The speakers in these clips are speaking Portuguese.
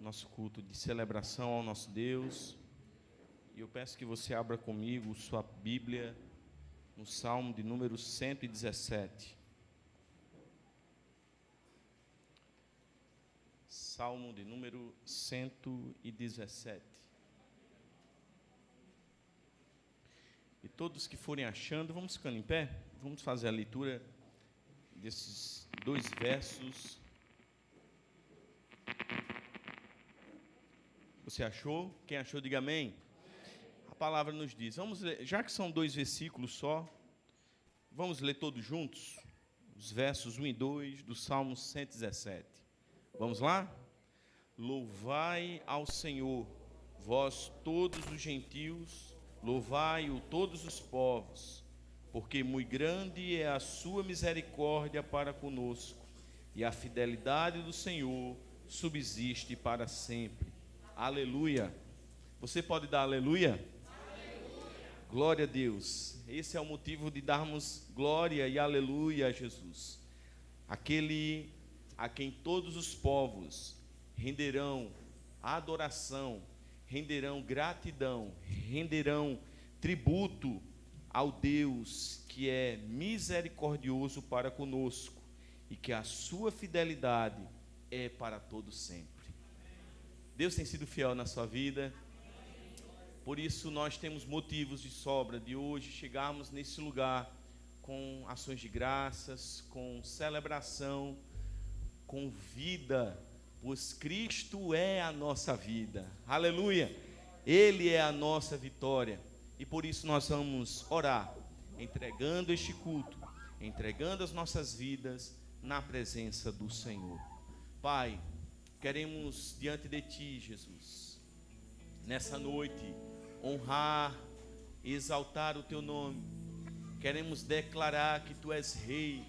nosso culto de celebração ao nosso Deus. E eu peço que você abra comigo sua Bíblia no Salmo de número 117. Salmo de número 117. E todos que forem achando, vamos ficando em pé, vamos fazer a leitura desses dois versos. Você achou? Quem achou, diga amém. A palavra nos diz, vamos ler, já que são dois versículos só, vamos ler todos juntos, os versos 1 e 2 do Salmo 117. Vamos lá? Louvai ao Senhor, vós todos os gentios, louvai-o todos os povos, porque muito grande é a sua misericórdia para conosco, e a fidelidade do Senhor subsiste para sempre. Aleluia. Você pode dar aleluia? Aleluia. Glória a Deus. Esse é o motivo de darmos glória e aleluia a Jesus. Aquele a quem todos os povos renderão adoração, renderão gratidão, renderão tributo ao Deus que é misericordioso para conosco e que a sua fidelidade é para todo sempre. Deus tem sido fiel na sua vida, por isso nós temos motivos de sobra de hoje chegarmos nesse lugar com ações de graças, com celebração, com vida, pois Cristo é a nossa vida, aleluia, Ele é a nossa vitória, e por isso nós vamos orar, entregando este culto, entregando as nossas vidas na presença do Senhor. Pai, queremos diante de Ti, Jesus, nessa noite, honrar, exaltar o Teu nome, queremos declarar que Tu és Rei,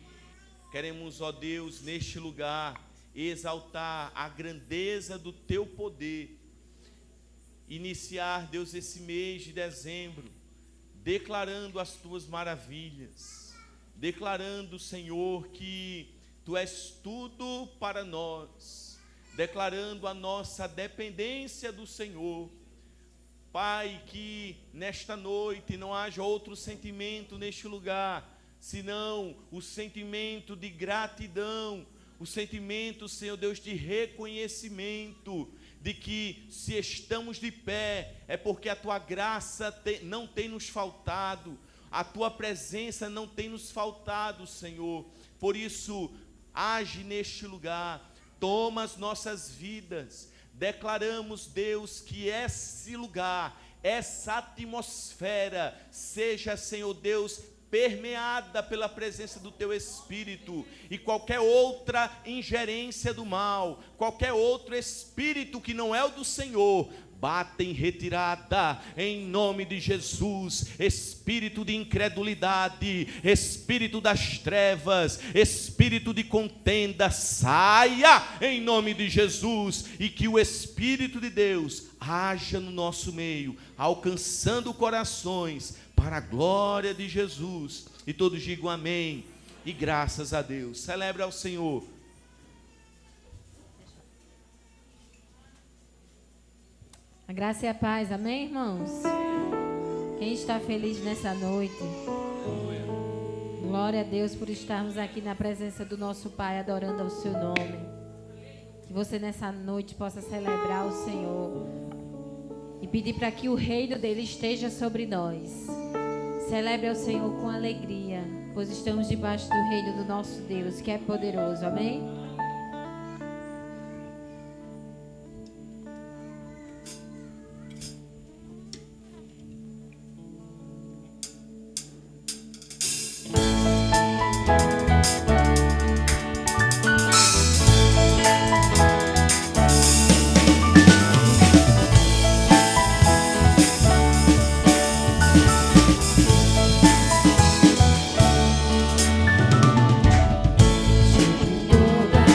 queremos, ó Deus, neste lugar, exaltar a grandeza do Teu poder, iniciar, Deus, esse mês de dezembro, declarando as Tuas maravilhas, declarando, Senhor, que Tu és tudo para nós, declarando a nossa dependência do Senhor. Pai, que nesta noite não haja outro sentimento neste lugar, senão o sentimento de gratidão, o sentimento, Senhor Deus, de reconhecimento, de que se estamos de pé, é porque a Tua graça não tem nos faltado, a Tua presença não tem nos faltado, Senhor. Por isso, age neste lugar, toma as nossas vidas, declaramos, Deus, que esse lugar, essa atmosfera, seja, Senhor Deus, permeada pela presença do Teu Espírito, e qualquer outra ingerência do mal, qualquer outro espírito que não é o do Senhor, bata em retirada, em nome de Jesus. Espírito de incredulidade, espírito das trevas, espírito de contenda, saia em nome de Jesus, e que o Espírito de Deus haja no nosso meio, alcançando corações para a glória de Jesus. E todos digam amém e graças a Deus. Celebre ao Senhor. A graça e a paz, amém, irmãos? Quem está feliz nessa noite? Glória a Deus por estarmos aqui na presença do nosso Pai, adorando ao Seu nome. Que você nessa noite possa celebrar o Senhor e pedir para que o reino dele esteja sobre nós. Celebre ao Senhor com alegria, pois estamos debaixo do reino do nosso Deus, que é poderoso, amém? Toda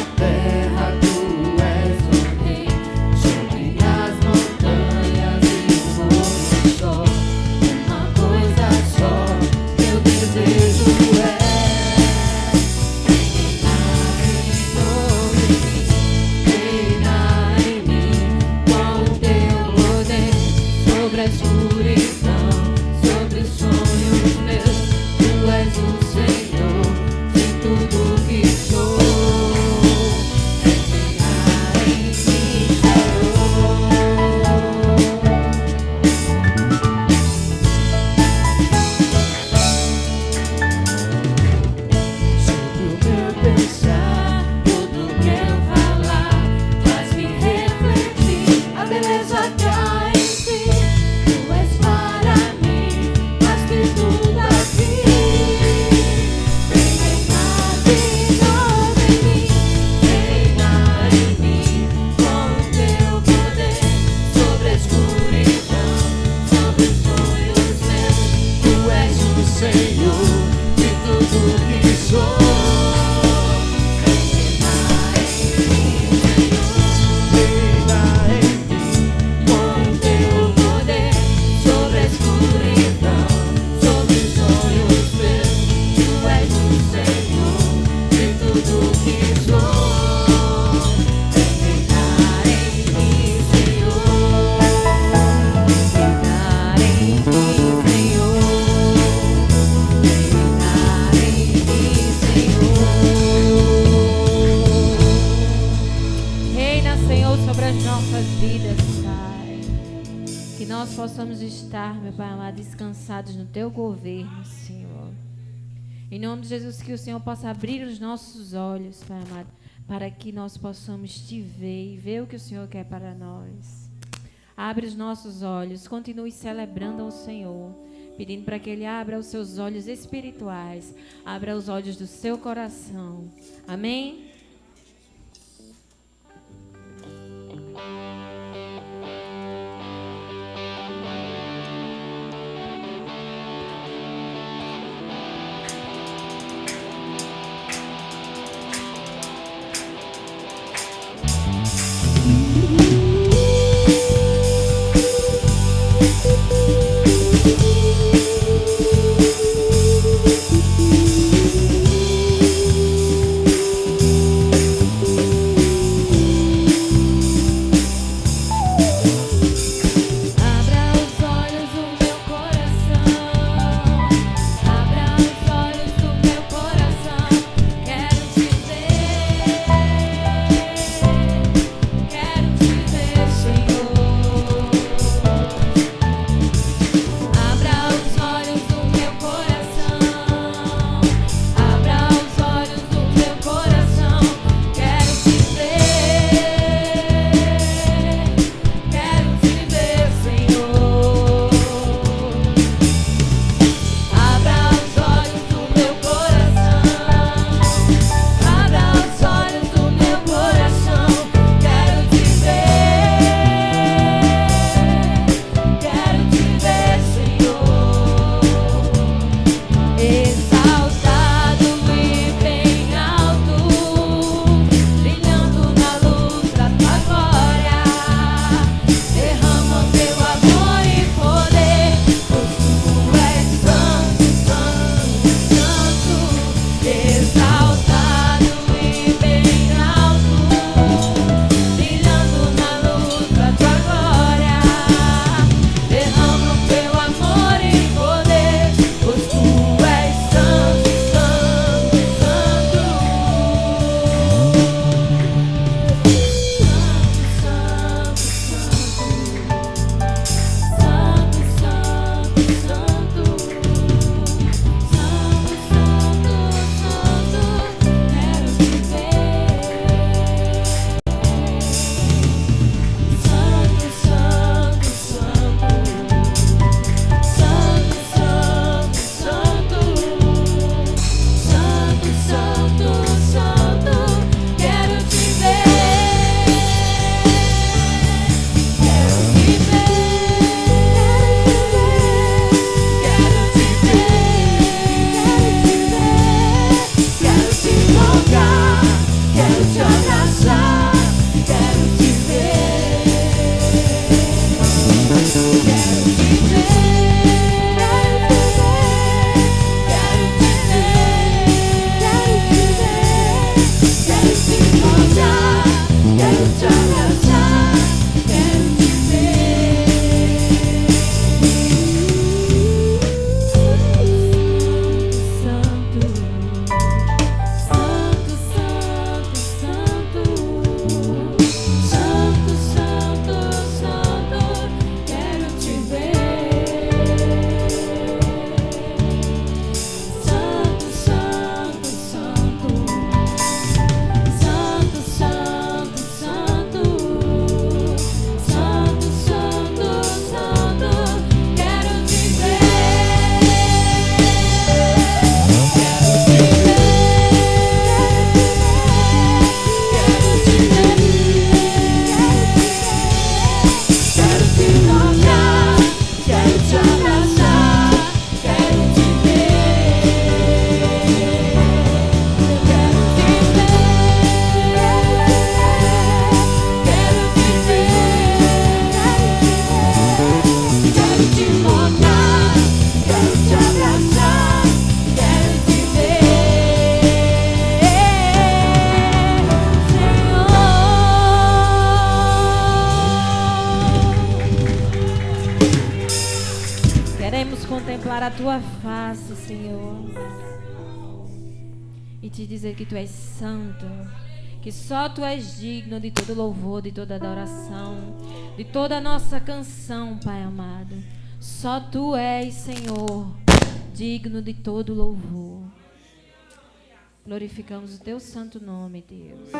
reina, Senhor, sobre as nossas vidas, Pai. Que nós possamos estar, meu Pai amado, descansados no Teu governo, Senhor. Em nome de Jesus, que o Senhor possa abrir os nossos olhos, Pai amado, para que nós possamos Te ver e ver o que o Senhor quer para nós. Abre os nossos olhos, continue celebrando ao Senhor, pedindo para que Ele abra os seus olhos espirituais, abra os olhos do seu coração. Amém? contemplar a tua face, Senhor, e te dizer que tu és santo, que só Tu és digno de todo louvor, de toda adoração, de toda a nossa canção, Pai amado. Só Tu és, Senhor, digno de todo louvor. Glorificamos o Teu santo nome, Deus.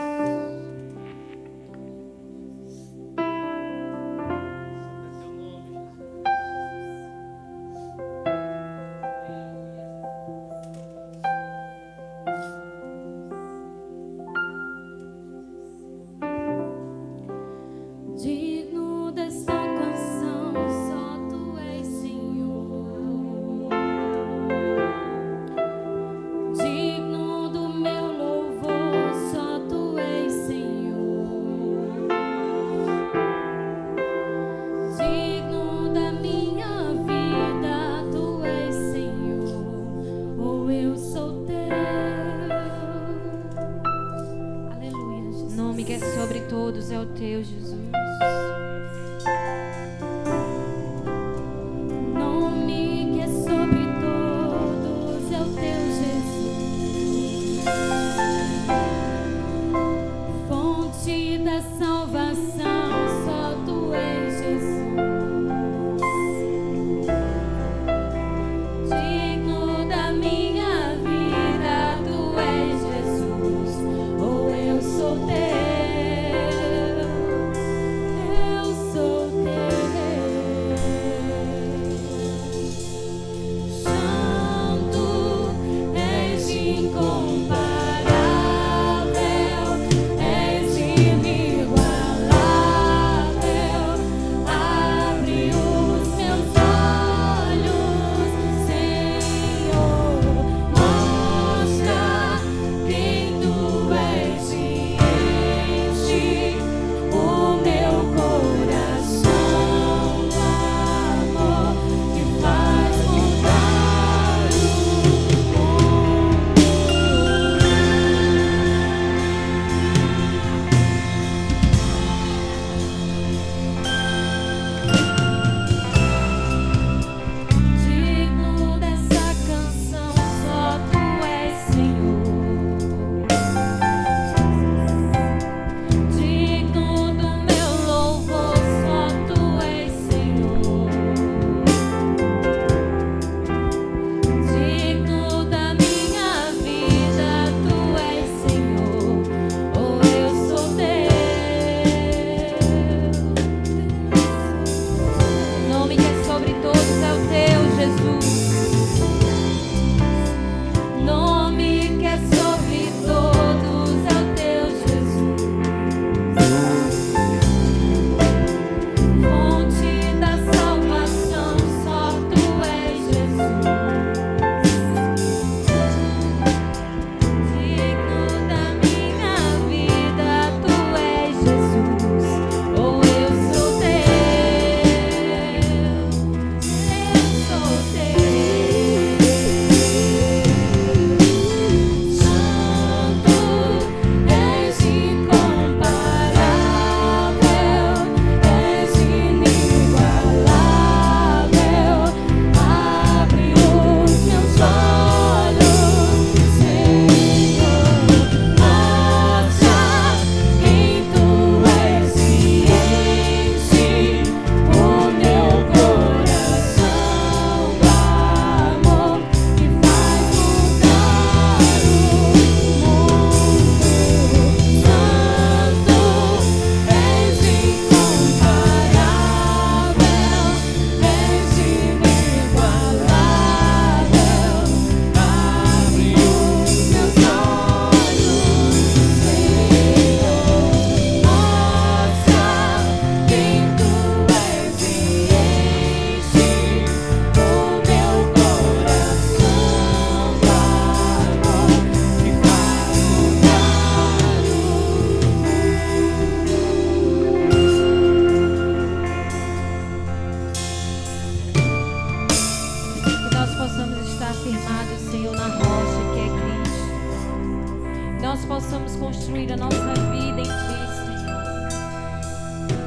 possamos construir a nossa vida em Ti, Senhor,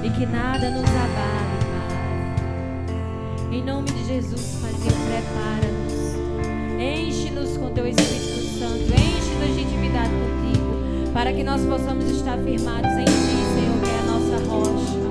e que nada nos abale, Pai. Em nome de Jesus, Paizinho, prepara-nos, enche-nos com Teu Espírito Santo, enche-nos de intimidade contigo, para que nós possamos estar firmados em Ti, Senhor, que é a nossa rocha.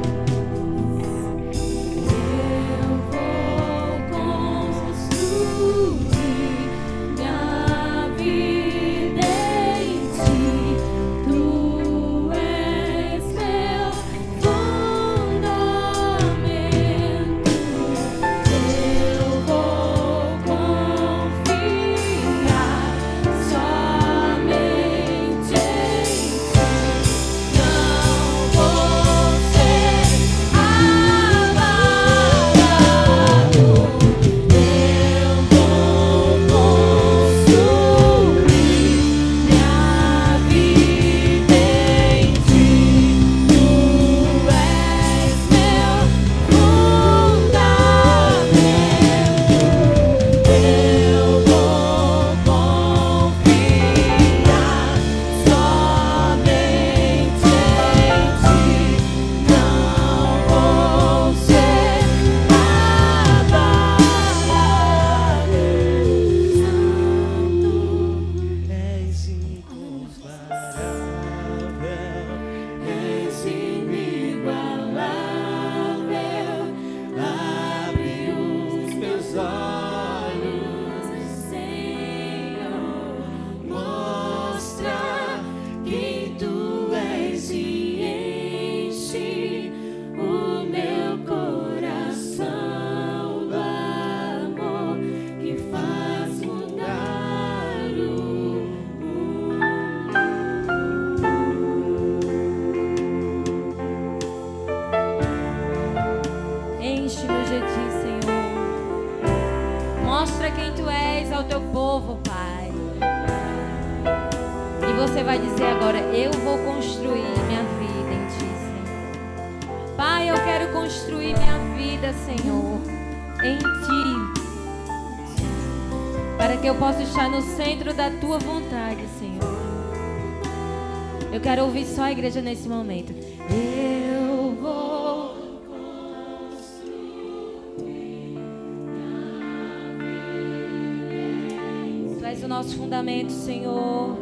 Mostra quem Tu és ao Teu povo, Pai. E você vai dizer agora: eu vou construir minha vida em Ti, Senhor. Pai, eu quero construir minha vida, Senhor, em Ti, para que eu possa estar no centro da Tua vontade, Senhor. Eu quero ouvir só a igreja nesse momento. Eu vou Tu és o nosso fundamento, Senhor.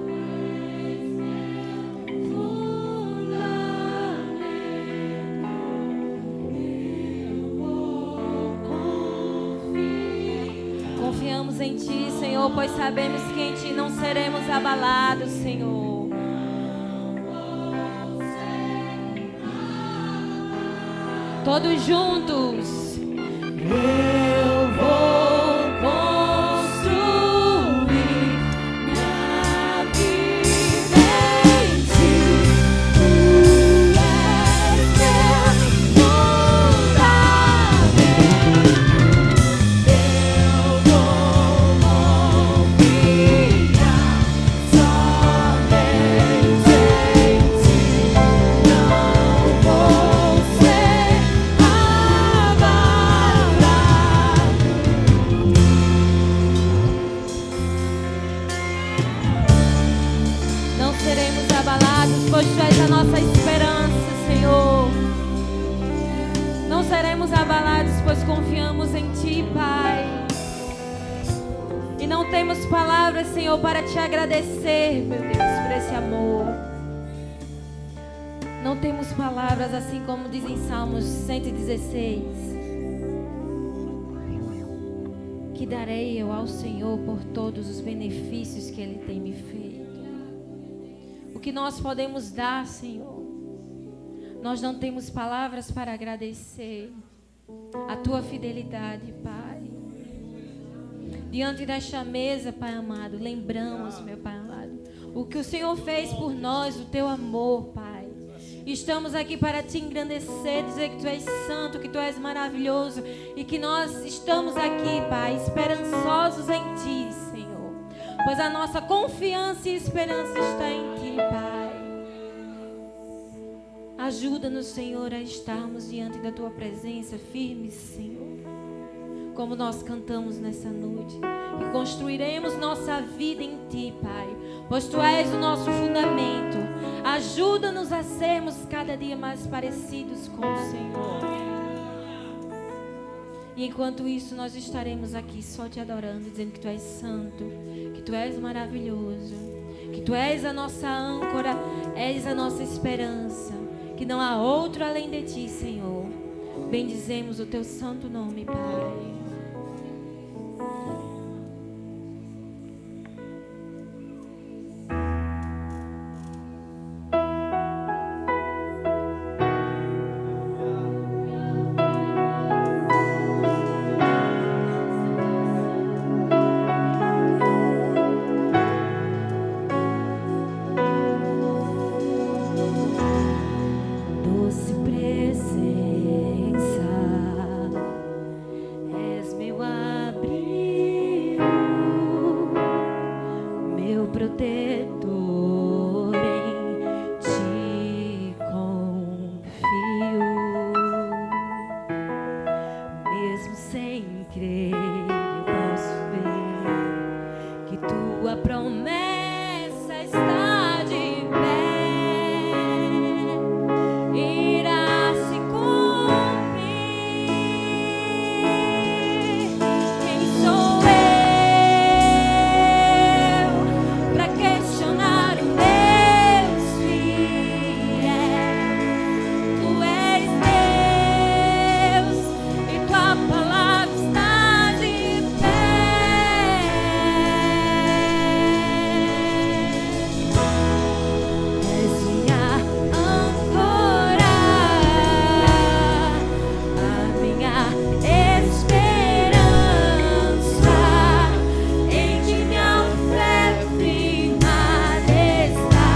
Confiamos em Ti, Senhor, pois sabemos que em Ti não seremos abalados, Senhor. Todos juntos. Eu vou construir minha vida em Ti. Tu és meu fundamento. Eu vou confiar somente em Ti. Não vou ser não seremos abalados, pois Tu és a nossa esperança, Senhor. Não seremos abalados, pois confiamos em Ti, Pai. E não temos palavras, Senhor, para Te agradecer, meu Deus, por esse amor. Não temos palavras, assim como diz em Salmos 116. Que darei eu ao Senhor por todos os benefícios que Ele tem me feito. O que nós podemos dar, Senhor? Nós não temos palavras para agradecer a Tua fidelidade, Pai. Diante desta mesa, Pai amado, lembramos, meu Pai amado, o que o Senhor fez por nós, o Teu amor, Pai. Estamos aqui para Te engrandecer, dizer que Tu és santo, que Tu és maravilhoso e que nós estamos aqui, Pai, esperançosos em Ti, Senhor. Pois a nossa confiança e esperança está em Ti, Pai. Ajuda-nos, Senhor, a estarmos diante da Tua presença firmes, Senhor. Como nós cantamos nessa noite, que construiremos nossa vida em Ti, Pai, pois Tu és o nosso fundamento. Ajuda-nos a sermos cada dia mais parecidos com o Senhor. E enquanto isso, nós estaremos aqui só Te adorando, dizendo que Tu és santo, que Tu és maravilhoso, que Tu és a nossa âncora, és a nossa esperança, que não há outro além de Ti, Senhor. Bendizemos o Teu santo nome, Pai. Doce presença, és meu abrigo, meu protetor, em Ti confio. Mesmo sem crer, eu posso ver que Tua promessa está de pé. Irá se cumprir. Quem sou eu para questionar o Deus fiel? Tu és Deus e Tua palavra está de pé. És minha âncora, a minha esperança, em Ti minha fé firmada está.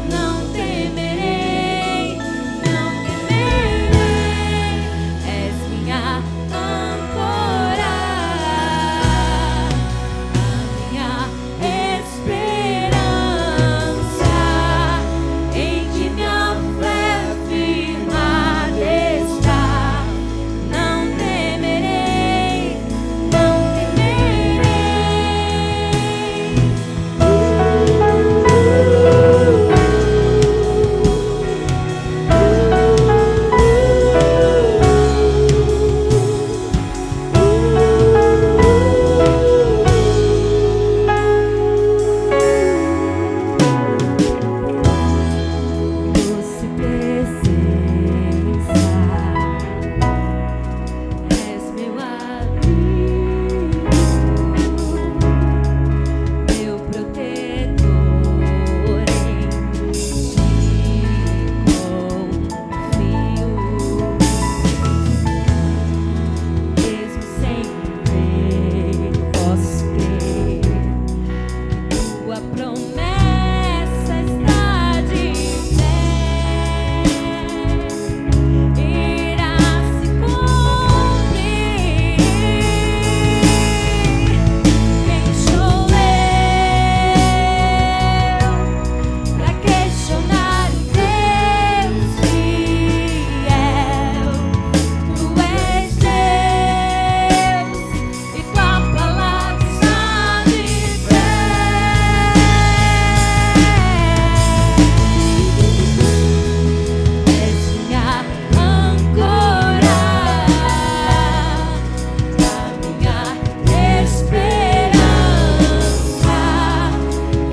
Não temerei, não temerei. És minha âncora, a minha esperança, em Ti minha fé firmada está. Não temerei, não Doce presença, és meu abrigo, meu protetor, em Ti confio. Mesmo sem ver, posso crer que Tua promessa está de pé. Irá se cumprir. Quem sou eu para questionar o Deus fiel? Tu és Deus e Tua palavra está de pé. És minha âncora, a minha esperança,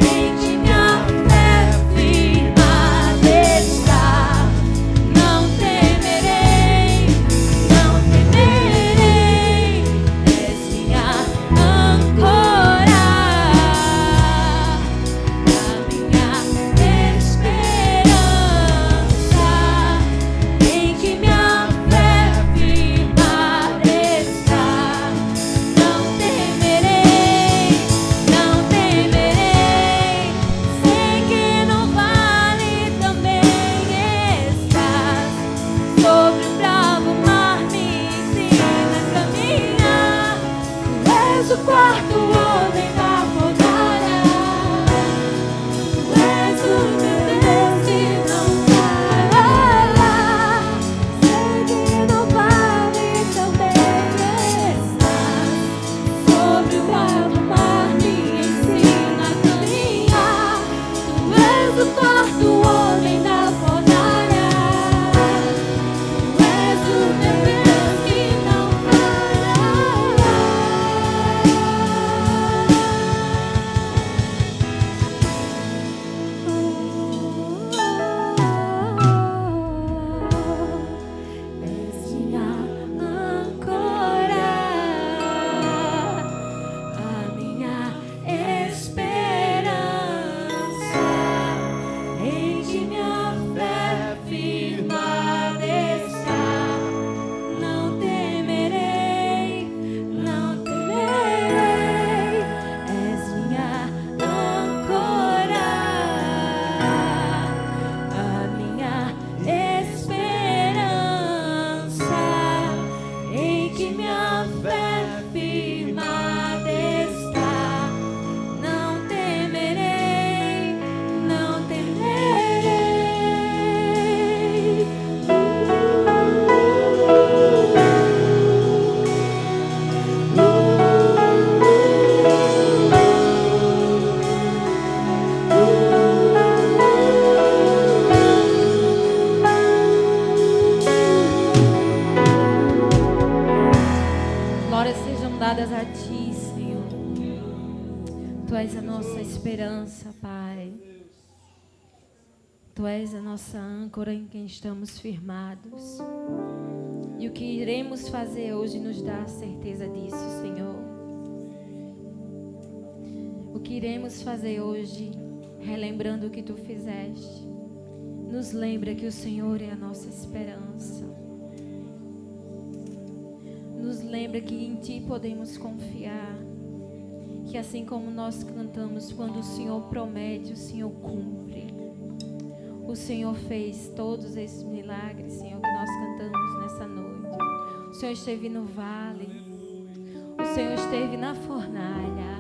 em Ti minha fé firmada está. Não temerei, não temerei. És minha âncora, a minha esperança, em Ti minha fé firmada está. Não temerei, não temerei. Sei que no vale também estás. Sobre o bravo mar me ensina a caminhar. Tu és o quarto homem da fornalha. Tu és o meu Deus que não falha. Sei que no vale também estás. Sobre o bravo mar me ensina a caminhar. Tu és o quarto homem da fornalha. Tu és o meu Deus que não falha. firmadas a Ti, Senhor. Tu és a nossa esperança, Pai. Tu és a nossa âncora em quem estamos firmados. E o que iremos fazer hoje nos dá a certeza disso, Senhor. O que iremos fazer hoje, relembrando o que Tu fizeste, nos lembra que o Senhor é a nossa esperança. Nos lembra que em Ti podemos confiar. Que assim como nós cantamos, quando o Senhor promete, o Senhor cumpre. O Senhor fez todos esses milagres, Senhor, que nós cantamos nessa noite. O Senhor esteve no vale. O Senhor esteve na fornalha.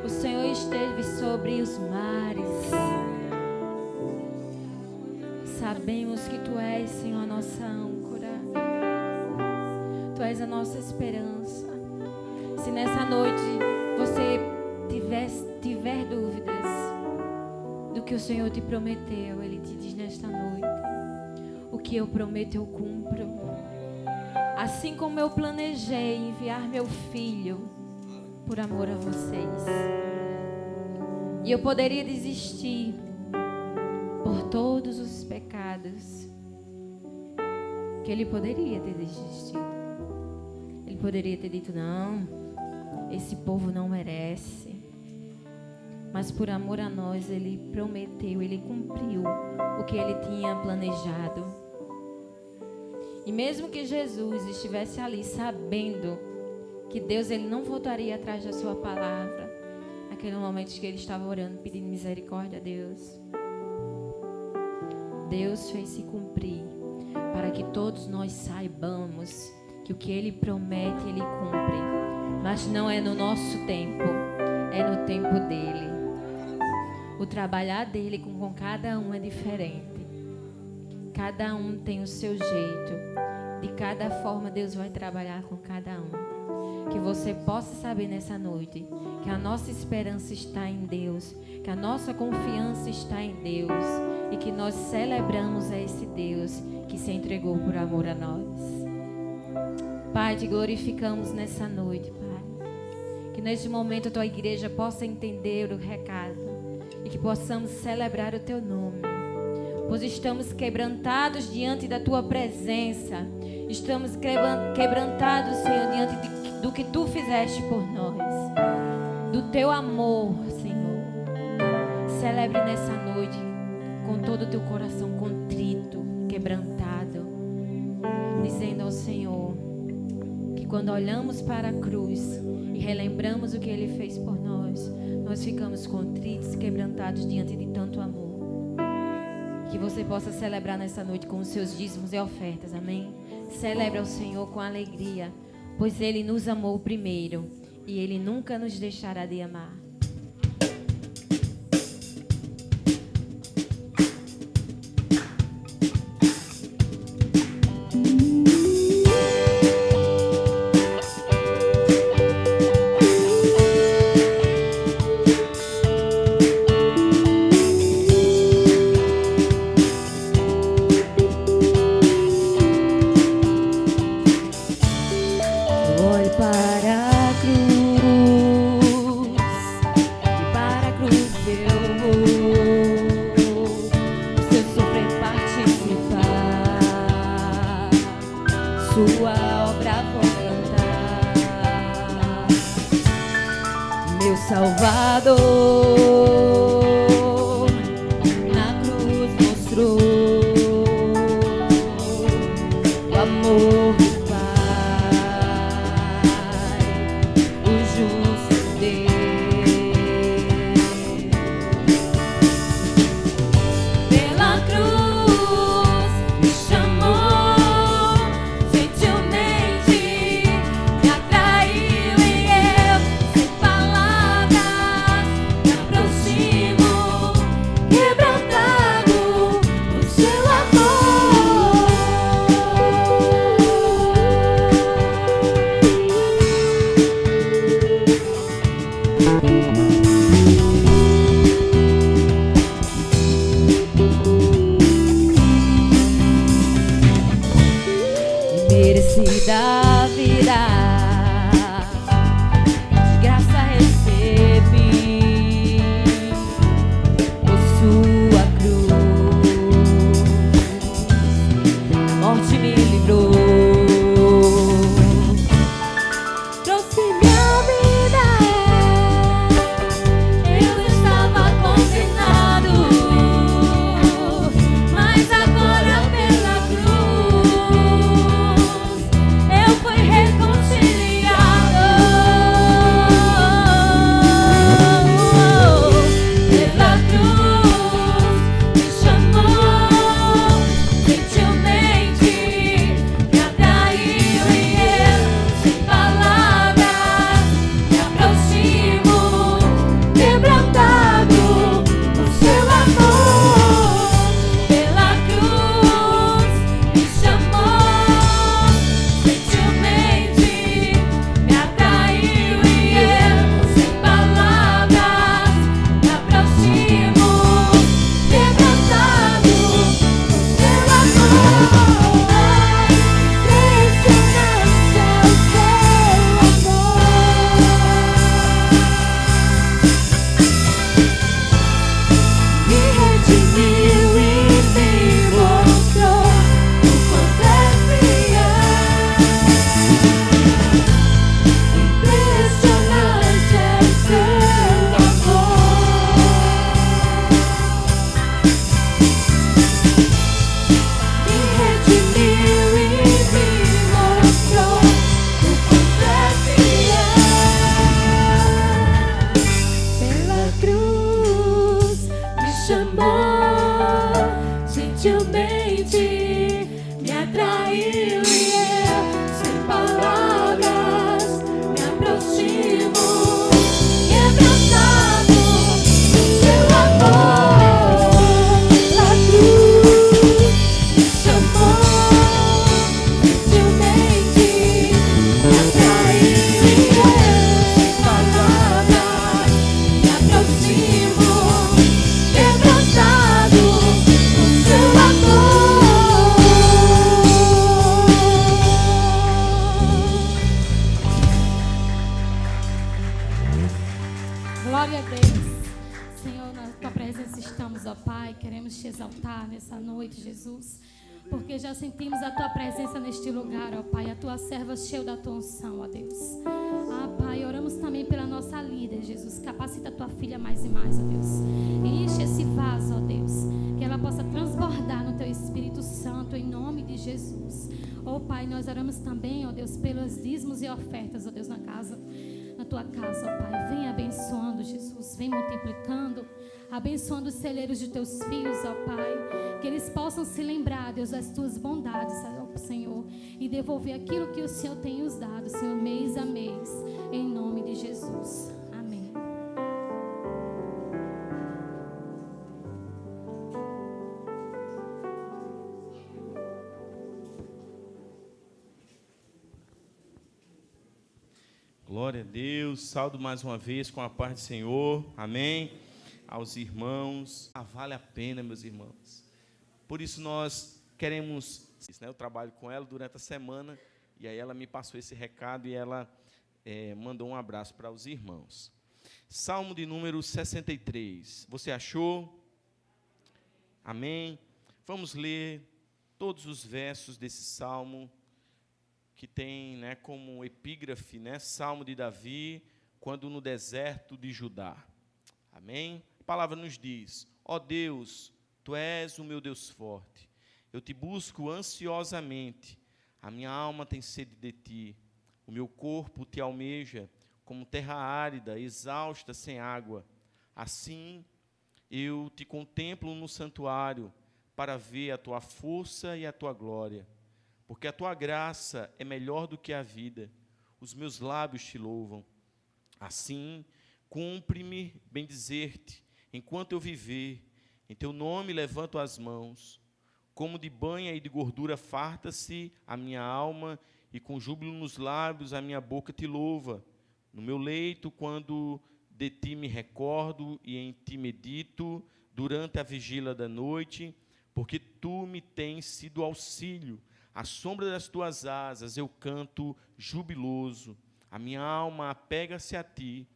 O Senhor esteve sobre os mares. Sabemos que Tu és, Senhor, a nossa âncora. Tu és a nossa esperança. Se nessa noite você tiver dúvidas do que o Senhor te prometeu, Ele te diz nesta noite: o que eu prometo eu cumpro. Assim como eu planejei enviar meu filho por amor a vocês. E eu poderia desistir por todos os pecados que Ele poderia ter desistido. Ele poderia ter dito: não, esse povo não merece. Mas por amor a nós, Ele prometeu, Ele cumpriu o que Ele tinha planejado. E mesmo que Jesus estivesse ali sabendo que Deus, Ele não voltaria atrás da sua palavra, naquele momento que Ele estava orando, pedindo misericórdia a Deus, Deus fez se cumprir para que todos nós saibamos que o que Ele promete, Ele cumpre. Mas não é no nosso tempo, é no tempo dEle. O trabalhar dEle com cada um é diferente. Cada um tem o seu jeito. De cada forma Deus vai trabalhar com cada um. Que você possa saber nessa noite que a nossa esperança está em Deus, que a nossa confiança está em Deus e que nós celebramos a esse Deus que se entregou por amor a nós. Pai, te glorificamos nessa noite, Pai. Que neste momento a tua igreja possa entender o recado e que possamos celebrar o teu nome, pois estamos quebrantados diante da tua presença. Estamos quebrantados, Senhor, diante do que tu fizeste por nós, do teu amor, Senhor. Celebre nessa noite com todo o teu coração contrito, quebrantado, dizendo ao Senhor que quando olhamos para a cruz e relembramos o que Ele fez por nós, nós ficamos contritos, quebrantados diante de tanto amor. Que você possa celebrar nessa noite com os seus dízimos e ofertas, amém? Celebre ao Senhor com alegria, pois Ele nos amou primeiro e Ele nunca nos deixará de amar. Salvador, na cruz mostrou o amor do Pai, o justo Deus. Pela cruz me chamou gentilmente, me atraiu e eu, sem palavras, me aproximo, quebrantado no seu amor. Merecida vida te exaltar nessa noite, Jesus, porque já sentimos a tua presença neste lugar, ó Pai, a tua serva cheia da tua unção, ó Deus. Pai, oramos também pela nossa líder, Jesus, capacita a tua filha mais e mais, ó Deus. Enche esse vaso, ó Deus, que ela possa transbordar no teu Espírito Santo, em nome de Jesus. Ó Pai, nós oramos também, ó Deus, pelos dízimos e ofertas, ó Deus, na tua casa, ó Pai. Vem abençoando, Jesus, vem multiplicando, abençoando os celeiros de teus filhos, ó Pai, que eles possam se lembrar, Deus, das tuas bondades, ó Senhor, e devolver aquilo que o Senhor tem nos dado, Senhor, mês a mês, em nome de Jesus. Amém. Glória a Deus, saúdo mais uma vez com a paz do Senhor, amém, aos irmãos, vale a pena, meus irmãos, por isso nós queremos, eu trabalho com ela durante a semana, e aí ela me passou esse recado, e ela mandou um abraço para os irmãos. Salmo de número 63, você achou? Amém? Vamos ler todos os versos desse salmo, que tem, como epígrafe, Salmo de Davi, quando no deserto de Judá. Amém? A palavra nos diz: ó Deus, Tu és o meu Deus forte, eu te busco ansiosamente, a minha alma tem sede de Ti, o meu corpo te almeja, como terra árida, exausta, sem água. Assim, eu te contemplo no santuário, para ver a Tua força e a Tua glória. Porque a Tua graça é melhor do que a vida, os meus lábios te louvam. Assim, cumpre-me bendizer-te, enquanto eu viver, em Teu nome levanto as mãos. Como de banha e de gordura farta-se a minha alma, e com júbilo nos lábios a minha boca te louva. No meu leito, quando de Ti me recordo e em Ti medito, durante a vigília da noite, porque Tu me tens sido auxílio. À sombra das Tuas asas eu canto jubiloso. A minha alma apega-se a Ti,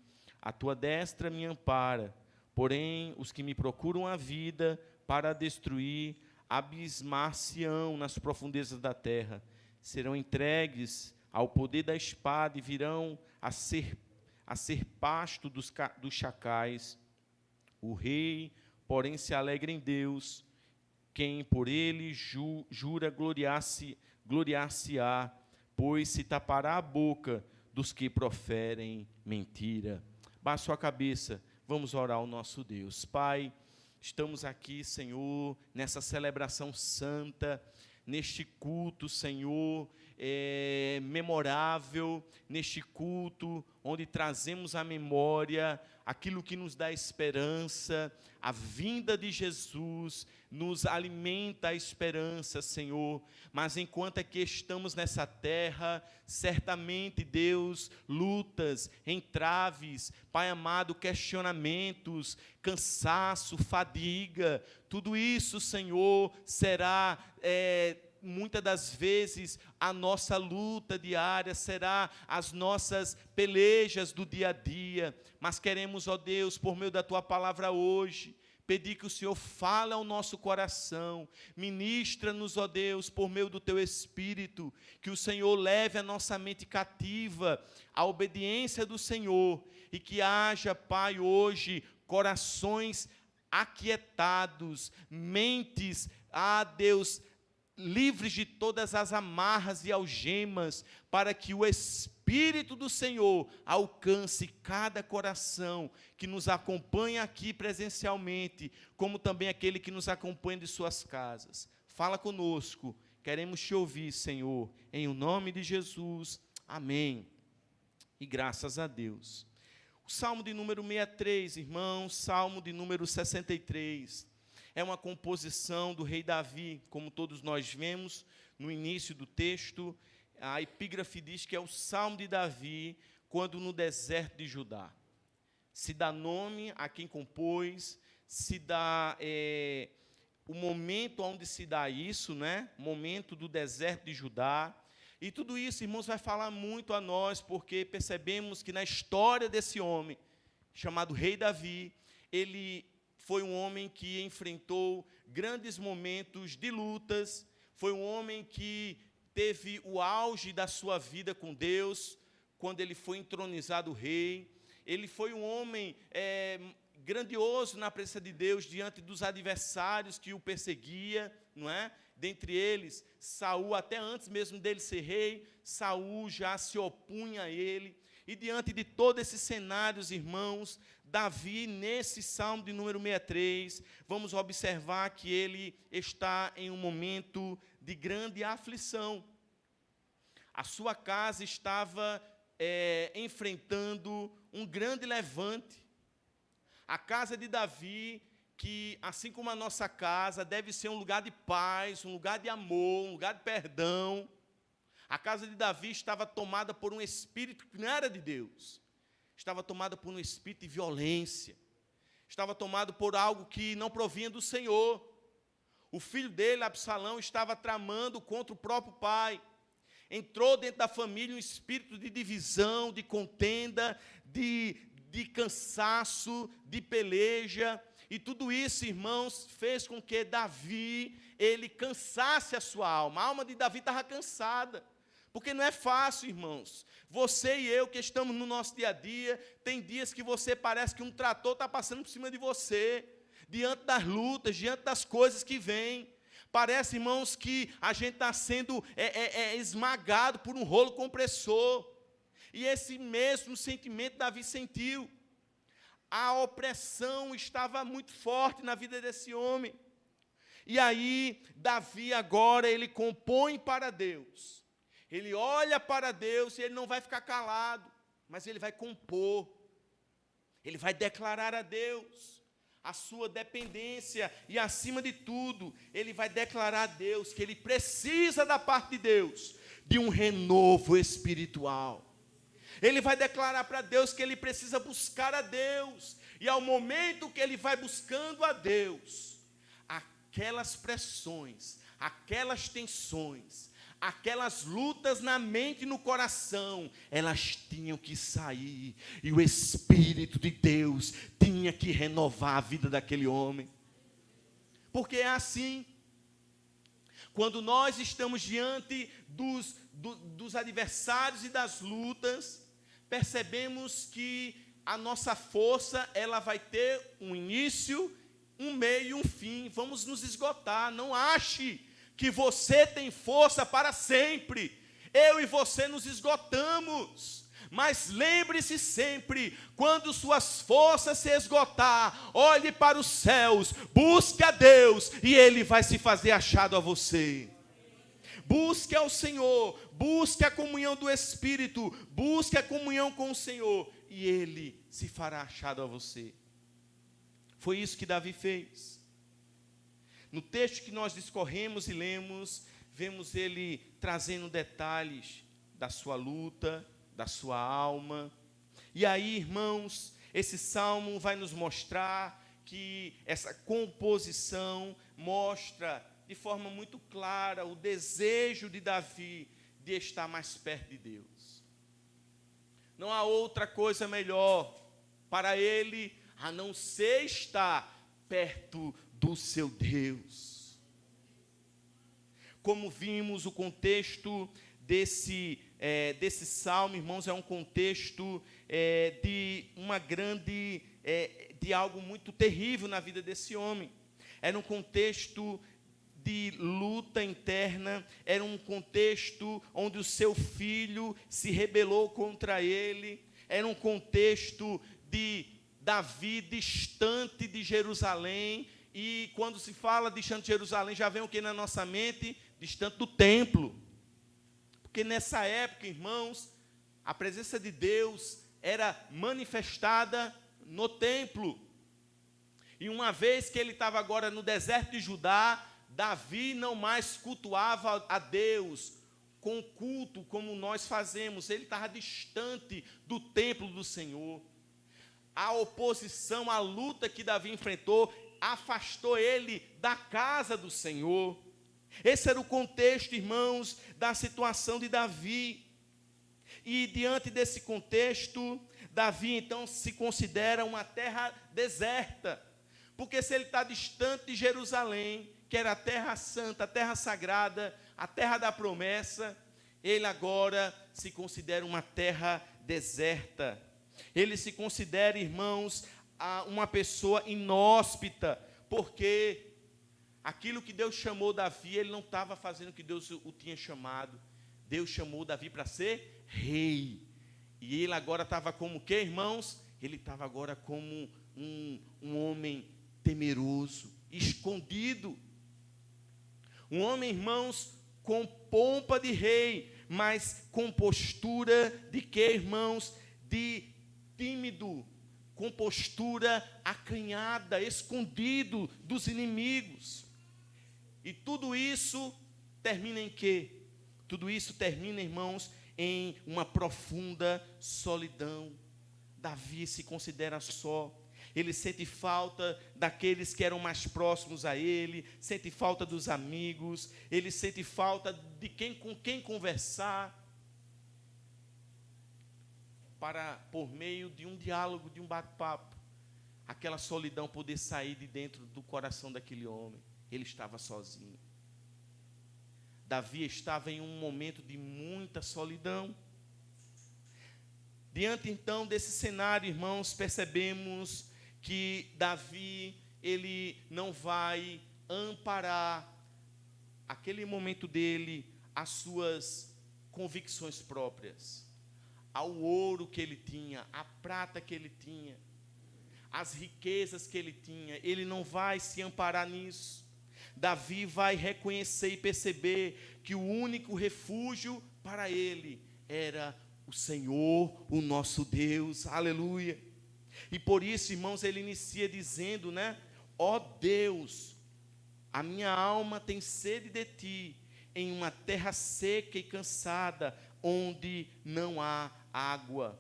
a Tua destra me ampara. Porém, os que me procuram a vida para a destruir, abismar-se-ão nas profundezas da terra. Serão entregues ao poder da espada e virão a ser pasto dos chacais. O rei, porém, se alegra em Deus. Quem por ele jura gloriar-se-á, pois se tapará a boca dos que proferem mentira. Baixe sua cabeça, vamos orar ao nosso Deus. Pai, estamos aqui, Senhor, nessa celebração santa, neste culto, Senhor, memorável, neste culto onde trazemos à memória aquilo que nos dá esperança, a vinda de Jesus nos alimenta a esperança, Senhor, mas enquanto aqui estamos nessa terra, certamente, Deus, lutas, entraves, Pai amado, questionamentos, cansaço, fadiga, tudo isso, Senhor, será muitas das vezes a nossa luta diária, será as nossas pelejas do dia a dia, mas queremos, ó Deus, por meio da Tua palavra hoje, pedir que o Senhor fale ao nosso coração, ministra-nos, ó Deus, por meio do Teu Espírito, que o Senhor leve a nossa mente cativa à obediência do Senhor, e que haja, Pai, hoje, corações aquietados, mentes, Deus, livres de todas as amarras e algemas, para que o Espírito do Senhor alcance cada coração que nos acompanha aqui presencialmente, como também aquele que nos acompanha de suas casas. Fala conosco, queremos Te ouvir, Senhor, em o nome de Jesus, amém, e graças a Deus. O Salmo de número 63, irmãos, Salmo de número 63, é uma composição do rei Davi, como todos nós vemos no início do texto. A epígrafe diz que é o Salmo de Davi, quando no deserto de Judá. Se dá nome a quem compôs, se dá o momento onde se dá isso, momento do deserto de Judá. E tudo isso, irmãos, vai falar muito a nós, porque percebemos que na história desse homem, chamado rei Davi, ele foi um homem que enfrentou grandes momentos de lutas, foi um homem que teve o auge da sua vida com Deus, quando ele foi entronizado rei. Ele foi um homem grandioso na presença de Deus, diante dos adversários que o perseguia, não é? Dentre eles, Saul, até antes mesmo dele ser rei, Saul já se opunha a ele. E diante de todos esses cenários, irmãos, Davi, nesse Salmo de número 63, vamos observar que ele está em um momento de grande aflição. A sua casa estava enfrentando um grande levante. A casa de Davi, que, assim como a nossa casa, deve ser um lugar de paz, um lugar de amor, um lugar de perdão. A casa de Davi estava tomada por um espírito que não era de Deus. Estava tomada por um espírito de violência. Estava tomado por algo que não provinha do Senhor. O filho dele, Absalão, estava tramando contra o próprio pai. Entrou dentro da família um espírito de divisão, de contenda, de cansaço, de peleja. E tudo isso, irmãos, fez com que Davi, ele cansasse a sua alma. A alma de Davi estava cansada. Porque não é fácil, irmãos. Você e eu que estamos no nosso dia a dia, tem dias que você parece que um trator está passando por cima de você, diante das lutas, diante das coisas que vêm. Parece, irmãos, que a gente está sendo esmagado por um rolo compressor. E esse mesmo sentimento Davi sentiu. A opressão estava muito forte na vida desse homem. E aí, Davi agora, ele compõe para Deus. Ele olha para Deus e ele não vai ficar calado, mas ele vai compor. Ele vai declarar a Deus a sua dependência e, acima de tudo, ele vai declarar a Deus que ele precisa da parte de Deus de um renovo espiritual. Ele vai declarar para Deus que ele precisa buscar a Deus. E ao momento que ele vai buscando a Deus, aquelas pressões, aquelas tensões, aquelas lutas na mente e no coração, elas tinham que sair. E o Espírito de Deus tinha que renovar a vida daquele homem. Porque é assim. Quando nós estamos diante dos adversários e das lutas, percebemos que a nossa força, ela vai ter um início, um meio e um fim. Vamos nos esgotar. Não ache que você tem força para sempre. Eu e você nos esgotamos. Mas lembre-se sempre, quando suas forças se esgotar, olhe para os céus, busque a Deus e Ele vai se fazer achado a você. Busque ao Senhor, busque a comunhão do Espírito, busque a comunhão com o Senhor e Ele se fará achado a você. Foi isso que Davi fez. No texto que nós discorremos e lemos, vemos ele trazendo detalhes da sua luta, da sua alma. E aí, irmãos, esse salmo vai nos mostrar que essa composição mostra de forma muito clara o desejo de Davi de estar mais perto de Deus. Não há outra coisa melhor para ele a não ser estar perto do seu Deus. Como vimos, o contexto desse salmo, irmãos, é um contexto de algo muito terrível na vida desse homem. Era um contexto de luta interna, era um contexto onde o seu filho se rebelou contra ele, era um contexto de Davi distante de Jerusalém. E quando se fala distante de Jerusalém, já vem o que na nossa mente? Distante do templo. Porque nessa época, irmãos, a presença de Deus era manifestada no templo. E uma vez que ele estava agora no deserto de Judá, Davi não mais cultuava a Deus com culto como nós fazemos. Ele estava distante do templo do Senhor. A oposição, a luta que Davi enfrentou, afastou ele da casa do Senhor. Esse era o contexto, irmãos, da situação de Davi. E diante desse contexto, Davi então se considera uma terra deserta, Porque se ele está distante de Jerusalém, que era a terra santa, a terra sagrada, a terra da promessa, ele agora se considera uma terra deserta. Ele se considera, irmãos, uma pessoa inóspita, porque aquilo que Deus chamou Davi, ele não estava fazendo o que Deus o tinha chamado. Deus chamou Davi para ser rei. E ele agora estava como o quê, irmãos? Ele estava agora como um homem temeroso, escondido. Um homem, irmãos, com pompa de rei, mas com postura de quê, irmãos? De tímido, com postura acanhada, escondido dos inimigos. E tudo isso termina em quê? Tudo isso termina, irmãos, em uma profunda solidão. Davi se considera só. Ele sente falta daqueles que eram mais próximos a ele, sente falta dos amigos, ele sente falta de com quem conversar, para, por meio de um diálogo, de um bate-papo, aquela solidão poder sair de dentro do coração daquele homem. Ele estava sozinho. Davi estava em um momento de muita solidão. Diante, então, desse cenário, irmãos, percebemos que Davi, ele não vai amparar aquele momento dele, as suas convicções próprias, ao ouro que ele tinha, a prata que ele tinha, as riquezas que ele tinha. Ele não vai se amparar nisso. Davi vai reconhecer e perceber que o único refúgio para ele era o Senhor, o nosso Deus. Aleluia. E por isso, irmãos, ele inicia dizendo, né? Ó Deus, a minha alma tem sede de ti, em uma terra seca e cansada, onde não há água.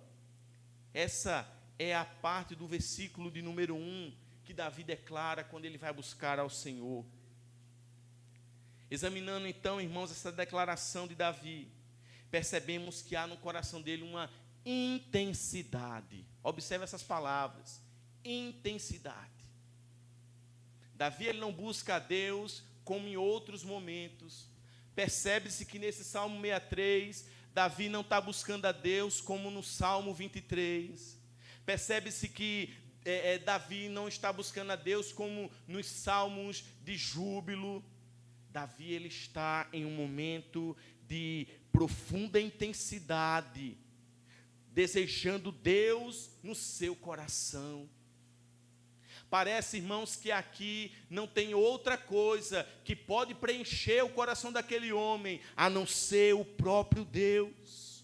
Essa é a parte do versículo de número 1, que Davi declara quando ele vai buscar ao Senhor. Examinando então, irmãos, essa declaração de Davi, percebemos que há no coração dele uma intensidade. Observe essas palavras, intensidade. Davi, ele não busca a Deus como em outros momentos. Percebe-se que nesse Salmo 63, Davi não está buscando a Deus como no Salmo 23. Percebe-se que Davi não está buscando a Deus como nos salmos de júbilo. Davi, ele está em um momento de profunda intensidade, desejando Deus no seu coração. Parece, irmãos, que aqui não tem outra coisa que pode preencher o coração daquele homem, a não ser o próprio Deus.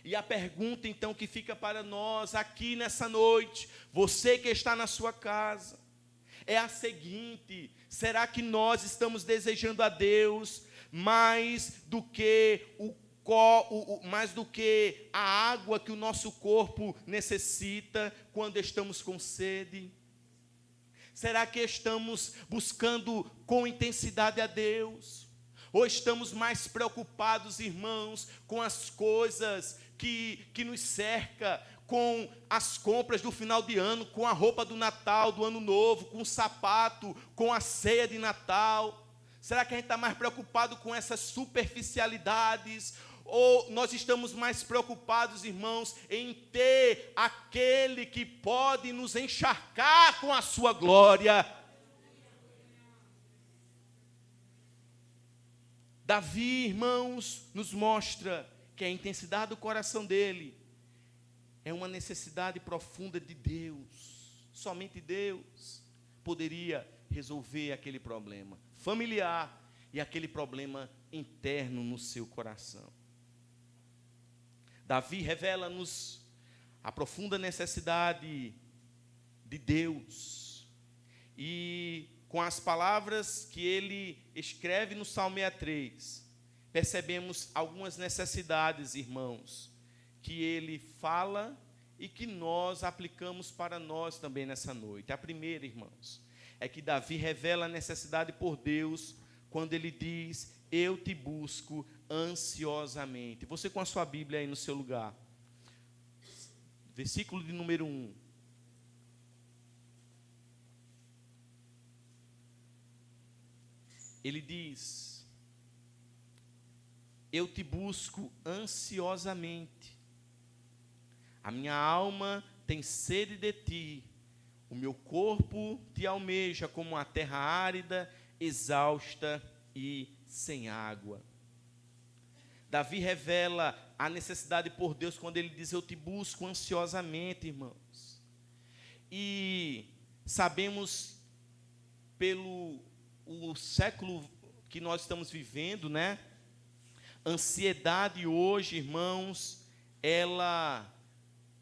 E a pergunta, então, que fica para nós aqui nessa noite, você que está na sua casa, é a seguinte: será que nós estamos desejando a Deus mais do que a água que o nosso corpo necessita quando estamos com sede? Será que estamos buscando com intensidade a Deus? Ou estamos mais preocupados, irmãos, com as coisas que nos cercam, com as compras do final de ano, com a roupa do Natal, do Ano Novo, com o sapato, com a ceia de Natal? Será que a gente está mais preocupado com essas superficialidades? Ou nós estamos mais preocupados, irmãos, em ter aquele que pode nos encharcar com a sua glória? Davi, irmãos, nos mostra que a intensidade do coração dele é uma necessidade profunda de Deus. Somente Deus poderia resolver aquele problema familiar e aquele problema interno no seu coração. Davi revela-nos a profunda necessidade de Deus. E com as palavras que ele escreve no Salmo 63, percebemos algumas necessidades, irmãos, que ele fala e que nós aplicamos para nós também nessa noite. A primeira, irmãos, é que Davi revela a necessidade por Deus quando ele diz: eu te busco ansiosamente. Você com a sua Bíblia aí no seu lugar. Versículo de número 1. ele diz: eu te busco ansiosamente, a minha alma tem sede de ti, o meu corpo te almeja como uma terra árida, exausta e sem água. Davi revela a necessidade por Deus quando ele diz: eu te busco ansiosamente, irmãos. E sabemos pelo o século que nós estamos vivendo, né? Ansiedade hoje, irmãos, ela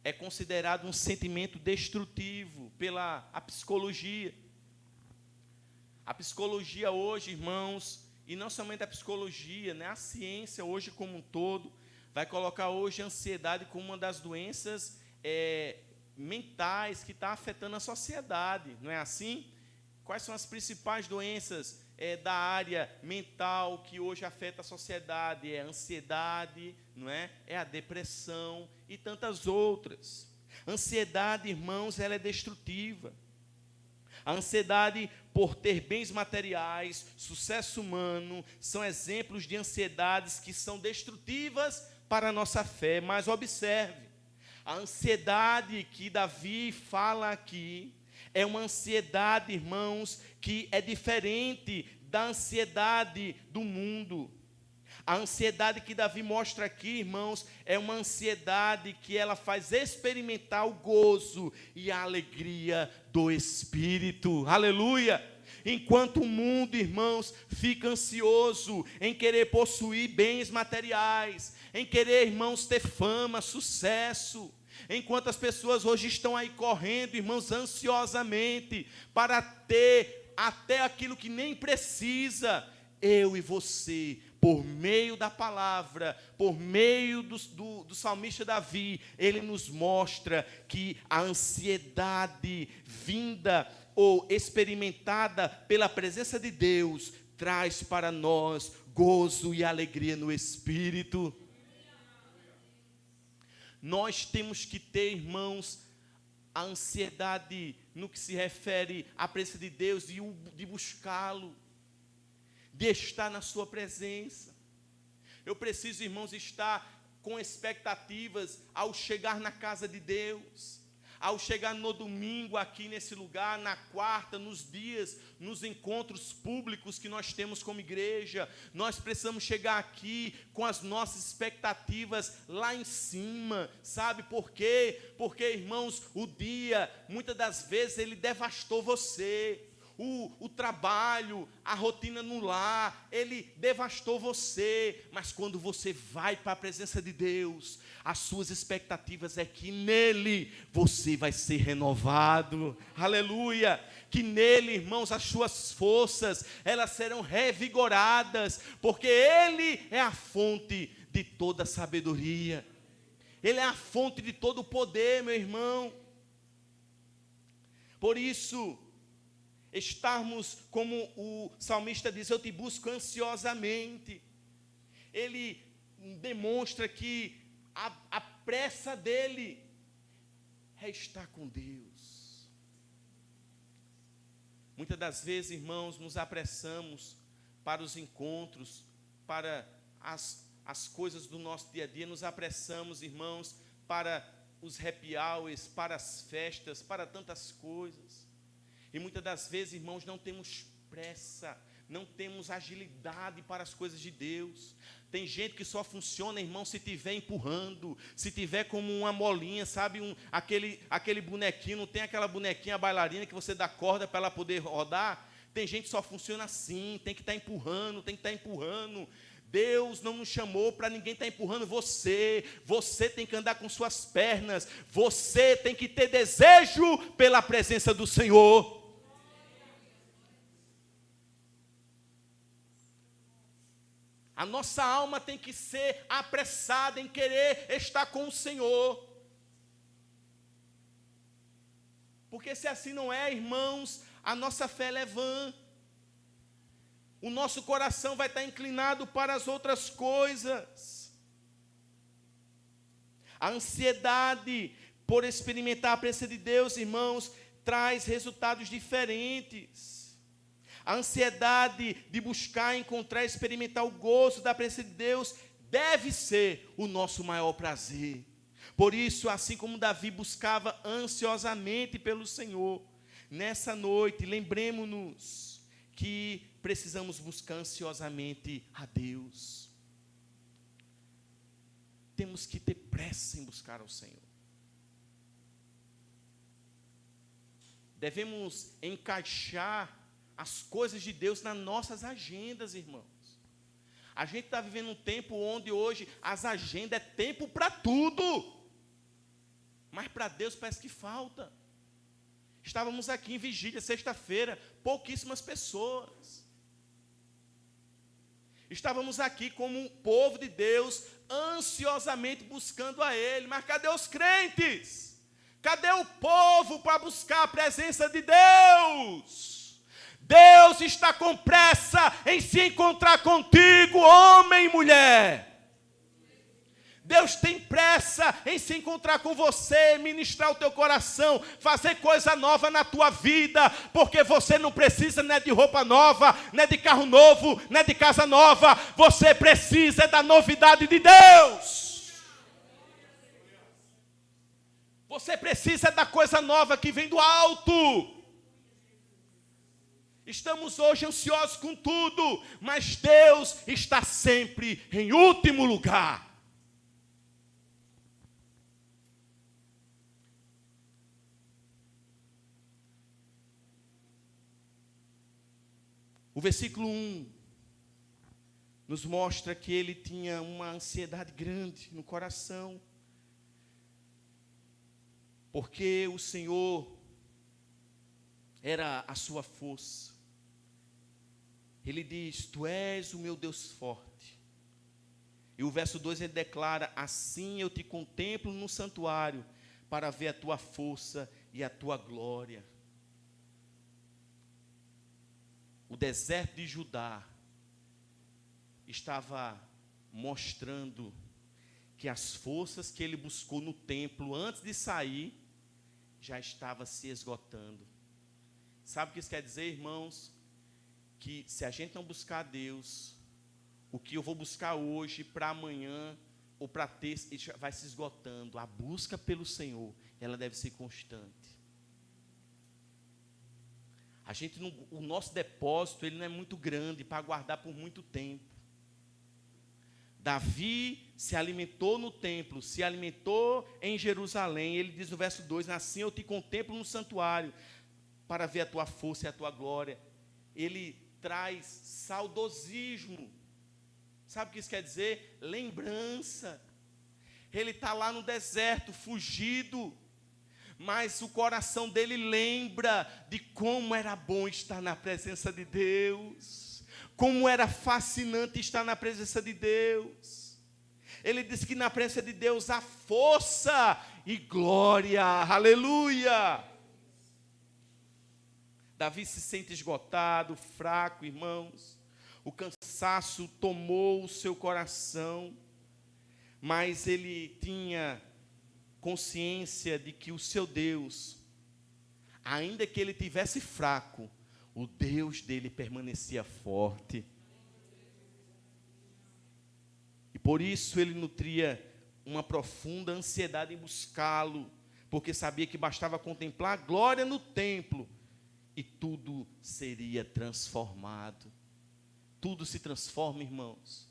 é considerada um sentimento destrutivo pela a psicologia. A psicologia hoje, irmãos, e não somente a psicologia, né? A ciência hoje como um todo, vai colocar hoje a ansiedade como uma das doenças mentais que está afetando a sociedade, não é assim? Quais são as principais doenças da área mental que hoje afeta a sociedade? É a ansiedade, não é? É a depressão e tantas outras. Ansiedade, irmãos, ela é destrutiva. A ansiedade por ter bens materiais, sucesso humano, são exemplos de ansiedades que são destrutivas para a nossa fé. Mas observe, a ansiedade que Davi fala aqui é uma ansiedade, irmãos, que é diferente da ansiedade do mundo. A ansiedade que Davi mostra aqui, irmãos, é uma ansiedade que ela faz experimentar o gozo e a alegria do Espírito. Aleluia! Enquanto o mundo, irmãos, fica ansioso em querer possuir bens materiais, em querer, irmãos, ter fama, sucesso. Enquanto as pessoas hoje estão aí correndo, irmãos, ansiosamente, para ter até aquilo que nem precisa, eu e você, por meio da palavra, por meio do salmista Davi, ele nos mostra que a ansiedade vinda ou experimentada pela presença de Deus traz para nós gozo e alegria no Espírito. Nós temos que ter, irmãos, a ansiedade no que se refere à presença de Deus, de buscá-lo, de estar na sua presença. Eu preciso, irmãos, estar com expectativas ao chegar na casa de Deus, ao chegar no domingo aqui nesse lugar, na quarta, nos dias, nos encontros públicos que nós temos como igreja. Nós precisamos chegar aqui com as nossas expectativas lá em cima, sabe por quê? Porque, irmãos, o dia, muitas das vezes, ele devastou você. O trabalho, a rotina no lar, ele devastou você, mas quando você vai para a presença de Deus, as suas expectativas é que nele você vai ser renovado, aleluia, que nele, irmãos, as suas forças, elas serão revigoradas, porque ele é a fonte de toda sabedoria, ele é a fonte de todo o poder, meu irmão. Por isso, estarmos, como o salmista diz, eu te busco ansiosamente. Ele demonstra que a pressa dele é estar com Deus. Muitas das vezes, irmãos, nos apressamos para os encontros, para as coisas do nosso dia a dia, nos apressamos, irmãos, para os happy hours, para as festas, para tantas coisas. E muitas das vezes, irmãos, não temos pressa, não temos agilidade para as coisas de Deus. Tem gente que só funciona, irmão, se estiver empurrando, se tiver como uma molinha, sabe, aquele bonequinho, não tem aquela bonequinha bailarina que você dá corda para ela poder rodar? Tem gente que só funciona assim, tem que estar empurrando, tem que estar empurrando. Deus não nos chamou para ninguém estar empurrando você. Você tem que andar com suas pernas. Você tem que ter desejo pela presença do Senhor. A nossa alma tem que ser apressada em querer estar com o Senhor. Porque se assim não é, irmãos, a nossa fé é vã. O nosso coração vai estar inclinado para as outras coisas. A ansiedade por experimentar a presença de Deus, irmãos, traz resultados diferentes. A ansiedade de buscar, encontrar, experimentar o gozo da presença de Deus deve ser o nosso maior prazer. Por isso, assim como Davi buscava ansiosamente pelo Senhor, nessa noite, lembremos-nos que precisamos buscar ansiosamente a Deus. Temos que ter pressa em buscar ao Senhor. Devemos encaixar as coisas de Deus nas nossas agendas, irmãos. A gente está vivendo um tempo onde hoje as agendas é tempo para tudo. Mas para Deus parece que falta. Estávamos aqui em vigília, sexta-feira, pouquíssimas pessoas. Estávamos aqui como um povo de Deus, ansiosamente buscando a Ele. Mas cadê os crentes? Cadê o povo para buscar a presença de Deus? Deus está com pressa em se encontrar contigo, homem e mulher. Deus tem pressa em se encontrar com você, ministrar o teu coração, fazer coisa nova na tua vida, porque você não precisa de roupa nova, de carro novo, de casa nova, você precisa da novidade de Deus. Você precisa da coisa nova que vem do alto. Estamos hoje ansiosos com tudo, mas Deus está sempre em último lugar. O versículo 1 nos mostra que ele tinha uma ansiedade grande no coração, porque o Senhor era a sua força. Ele diz: Tu és o meu Deus forte. E o verso 2 ele declara: Assim eu te contemplo no santuário, para ver a tua força e a tua glória. O deserto de Judá estava mostrando que as forças que ele buscou no templo antes de sair já estava se esgotando. Sabe o que isso quer dizer, irmãos? Que se a gente não buscar a Deus, o que eu vou buscar hoje para amanhã ou para terça, vai se esgotando. A busca pelo Senhor, ela deve ser constante. O nosso depósito ele não é muito grande para guardar por muito tempo. Davi se alimentou no templo, se alimentou em Jerusalém. Ele diz no verso 2: Assim eu te contemplo no santuário, para ver a tua força e a tua glória. Ele traz saudosismo. Sabe o que isso quer dizer? Lembrança. Ele está lá no deserto, fugido, mas o coração dele lembra de como era bom estar na presença de Deus, como era fascinante estar na presença de Deus. Ele diz que na presença de Deus há força e glória, aleluia. Davi se sente esgotado, fraco, irmãos. O cansaço tomou o seu coração, mas ele tinha consciência de que o seu Deus, ainda que ele tivesse fraco, o Deus dele permanecia forte. E por isso ele nutria uma profunda ansiedade em buscá-lo, porque sabia que bastava contemplar a glória no templo e tudo seria transformado. Tudo se transforma, irmãos,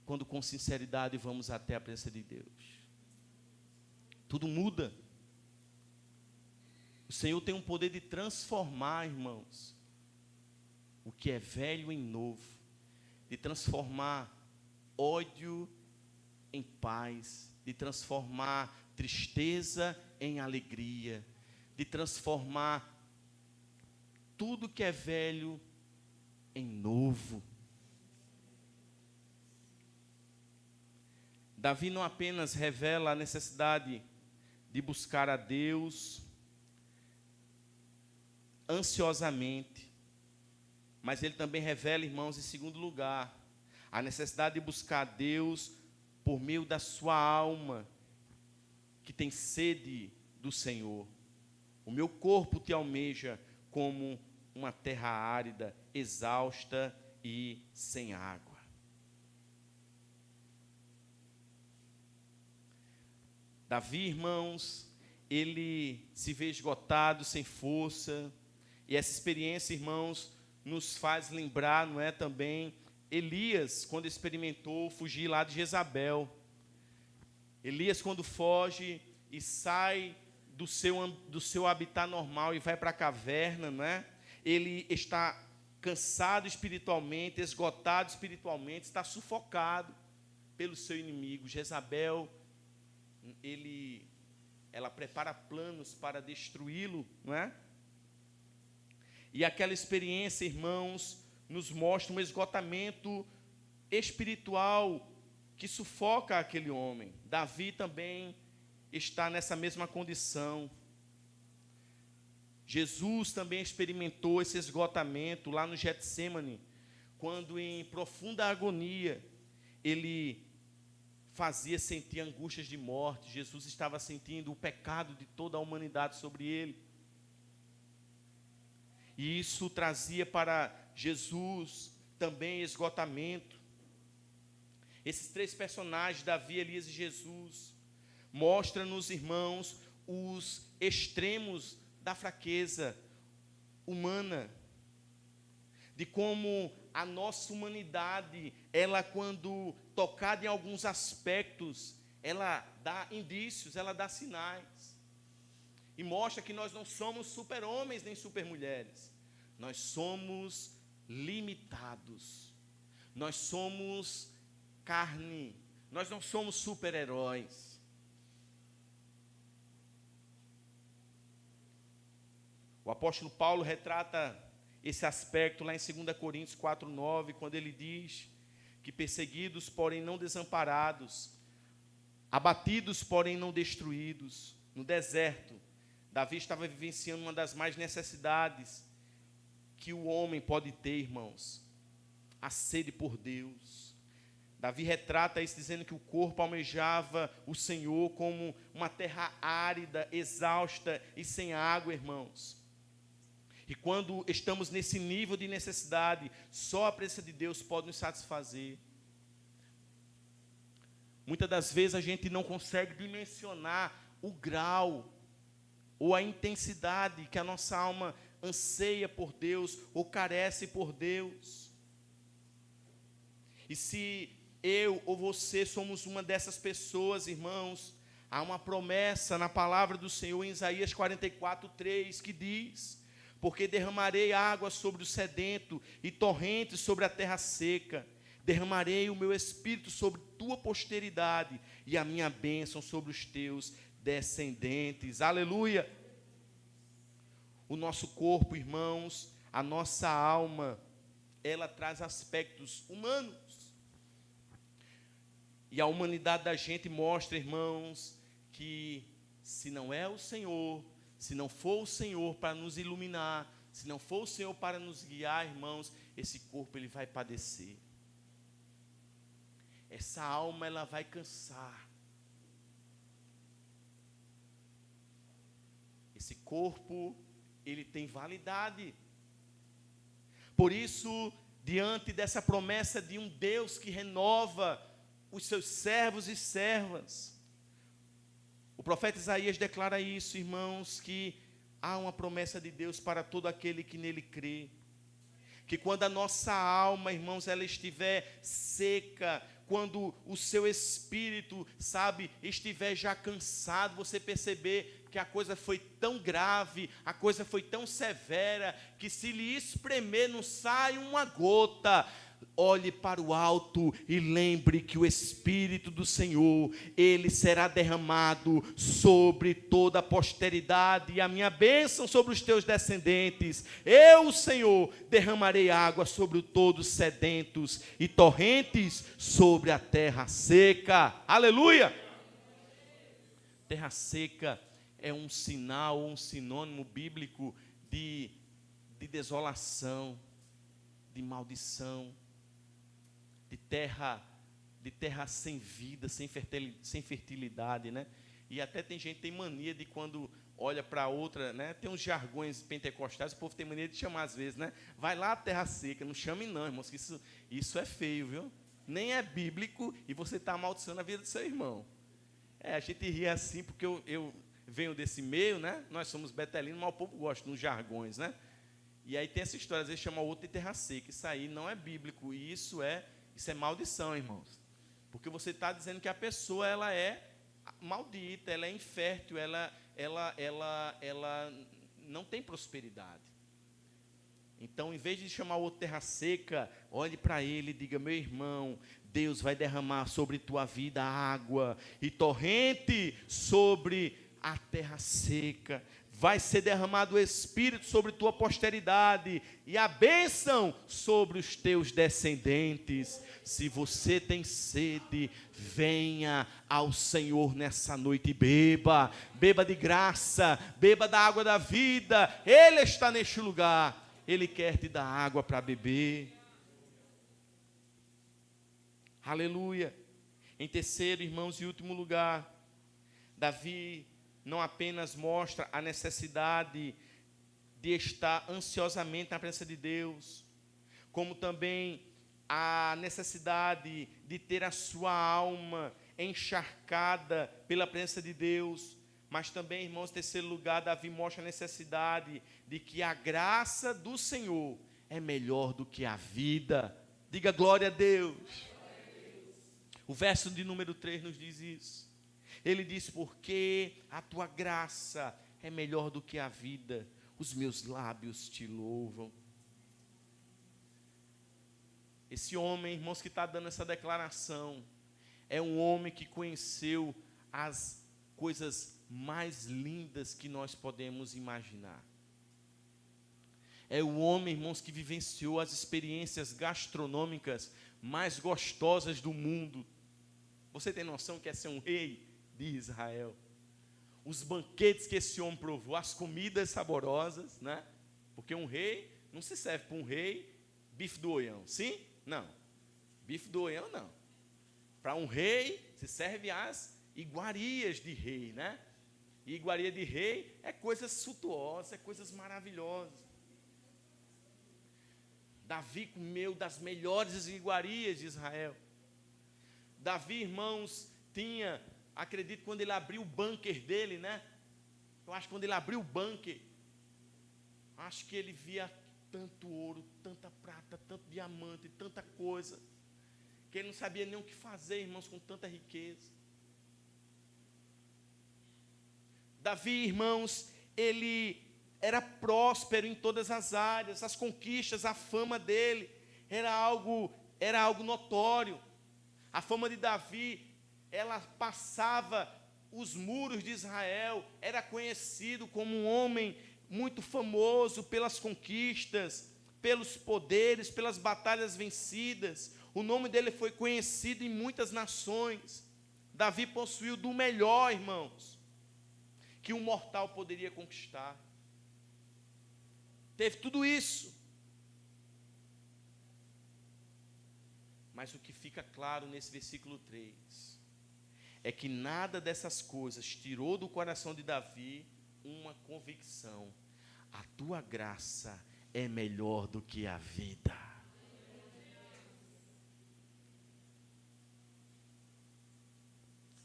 quando com sinceridade vamos até a presença de Deus. Tudo muda. O Senhor tem um poder de transformar, irmãos, o que é velho em novo, de transformar ódio em paz, de transformar tristeza em alegria, de transformar tudo que é velho em novo. Davi não apenas revela a necessidade de buscar a Deus ansiosamente, mas ele também revela, irmãos, em segundo lugar, a necessidade de buscar a Deus por meio da sua alma, que tem sede do Senhor. O meu corpo te almeja como uma terra árida, exausta e sem água. Davi, irmãos, ele se vê esgotado, sem força, e essa experiência, irmãos, nos faz lembrar, não é, também, Elias, quando experimentou fugir lá de Jezabel. Elias, quando foge e sai do seu habitat normal e vai para a caverna, não é? Ele está cansado espiritualmente, esgotado espiritualmente, está sufocado pelo seu inimigo. Jezabel, ela prepara planos para destruí-lo, não é? E aquela experiência, irmãos, nos mostra um esgotamento espiritual que sufoca aquele homem. Davi também está nessa mesma condição. Jesus também experimentou esse esgotamento lá no Getsêmani, quando em profunda agonia ele fazia sentir angústias de morte. Jesus estava sentindo o pecado de toda a humanidade sobre ele. E isso trazia para Jesus também esgotamento. Esses três personagens, Davi, Elias e Jesus, mostram-nos, irmãos, os extremos da fraqueza humana, de como a nossa humanidade, ela, quando tocada em alguns aspectos, ela dá indícios, ela dá sinais, e mostra que nós não somos super-homens nem super-mulheres, nós somos limitados, nós somos carne, nós não somos super-heróis. O apóstolo Paulo retrata esse aspecto lá em 2 Coríntios 4:9, quando ele diz que perseguidos, porém não desamparados, abatidos, porém não destruídos. No deserto, Davi estava vivenciando uma das mais necessidades que o homem pode ter, irmãos, a sede por Deus. Davi retrata isso dizendo que o corpo almejava o Senhor como uma terra árida, exausta e sem água, irmãos. E quando estamos nesse nível de necessidade, só a presença de Deus pode nos satisfazer. Muitas das vezes a gente não consegue dimensionar o grau ou a intensidade que a nossa alma anseia por Deus ou carece por Deus. E se eu ou você somos uma dessas pessoas, irmãos, há uma promessa na palavra do Senhor em Isaías 44:3 que diz: porque derramarei água sobre o sedento e torrentes sobre a terra seca. Derramarei o meu espírito sobre tua posteridade e a minha bênção sobre os teus descendentes. Aleluia! O nosso corpo, irmãos, a nossa alma, ela traz aspectos humanos. E a humanidade da gente mostra, irmãos, que se não é o Senhor, se não for o Senhor para nos iluminar, se não for o Senhor para nos guiar, irmãos, esse corpo ele vai padecer. Essa alma ela vai cansar. Esse corpo ele tem validade. Por isso, diante dessa promessa de um Deus que renova os seus servos e servas, o profeta Isaías declara isso, irmãos, que há uma promessa de Deus para todo aquele que nele crê. Que quando a nossa alma, irmãos, ela estiver seca, quando o seu espírito, estiver já cansado, você perceber que a coisa foi tão grave, a coisa foi tão severa, que se lhe espremer não sai uma gota. Olhe para o alto e lembre que o Espírito do Senhor, ele será derramado sobre toda a posteridade, e a minha bênção sobre os teus descendentes. Eu, o Senhor, derramarei água sobre todos os sedentos e torrentes sobre a terra seca. Aleluia! Terra seca é um sinal, um sinônimo bíblico de desolação, de maldição, de terra sem vida, sem fertilidade, né? E até tem gente que tem mania de, quando olha para outra, né? Tem uns jargões pentecostais, o povo tem maneira de chamar às vezes, né? Vai lá a terra seca, não chame não, irmãos, que isso é feio, viu? Nem é bíblico e você está amaldiçoando a vida do seu irmão. A gente ri assim porque eu venho desse meio, né? Nós somos betelinos, mas o povo gosta dos jargões, né? E aí tem essa história, às vezes chama o outro de terra seca. Isso aí não é bíblico e isso é maldição, irmãos. Porque você está dizendo que a pessoa ela é maldita, ela é infértil, ela não tem prosperidade. Então, em vez de chamar o outro terra seca, olhe para ele e diga: meu irmão, Deus vai derramar sobre tua vida água e torrente sobre a terra seca. Vai ser derramado o Espírito sobre tua posteridade e a bênção sobre os teus descendentes. Se você tem sede, venha ao Senhor nessa noite e beba. Beba de graça, beba da água da vida. Ele está neste lugar. Ele quer te dar água para beber. Aleluia. Em terceiro, irmãos, e último lugar, Davi não apenas mostra a necessidade de estar ansiosamente na presença de Deus, como também a necessidade de ter a sua alma encharcada pela presença de Deus, mas também, irmãos, em terceiro lugar, Davi mostra a necessidade de que a graça do Senhor é melhor do que a vida. Diga glória a Deus. O verso de número 3 nos diz isso. Ele diz: porque a tua graça é melhor do que a vida, os meus lábios te louvam. Esse homem, irmãos, que está dando essa declaração, é um homem que conheceu as coisas mais lindas que nós podemos imaginar. É o homem, irmãos, que vivenciou as experiências gastronômicas mais gostosas do mundo. Você tem noção que é ser um rei de Israel? Os banquetes que esse homem provou, as comidas saborosas, né? Porque um rei, não se serve para um rei bife do Oião, sim? Não, bife do Oião não. Para um rei se serve as iguarias de rei, né? E iguaria de rei é coisas suntuosas, é coisas maravilhosas. Davi comeu das melhores iguarias de Israel. Davi, irmãos, tinha, acredito, quando ele abriu o bunker dele, né? Eu acho que quando ele abriu o bunker, acho que ele via tanto ouro, tanta prata, tanto diamante, tanta coisa, que ele não sabia nem o que fazer, irmãos, com tanta riqueza. Davi, irmãos, ele era próspero em todas as áreas, as conquistas, a fama dele era algo notório. A fama de Davi, ela passava os muros de Israel, era conhecido como um homem muito famoso pelas conquistas, pelos poderes, pelas batalhas vencidas. O nome dele foi conhecido em muitas nações. Davi possuiu do melhor, irmãos, que um mortal poderia conquistar. Teve tudo isso. Mas o que fica claro nesse versículo 3 é que nada dessas coisas tirou do coração de Davi uma convicção: a tua graça é melhor do que a vida.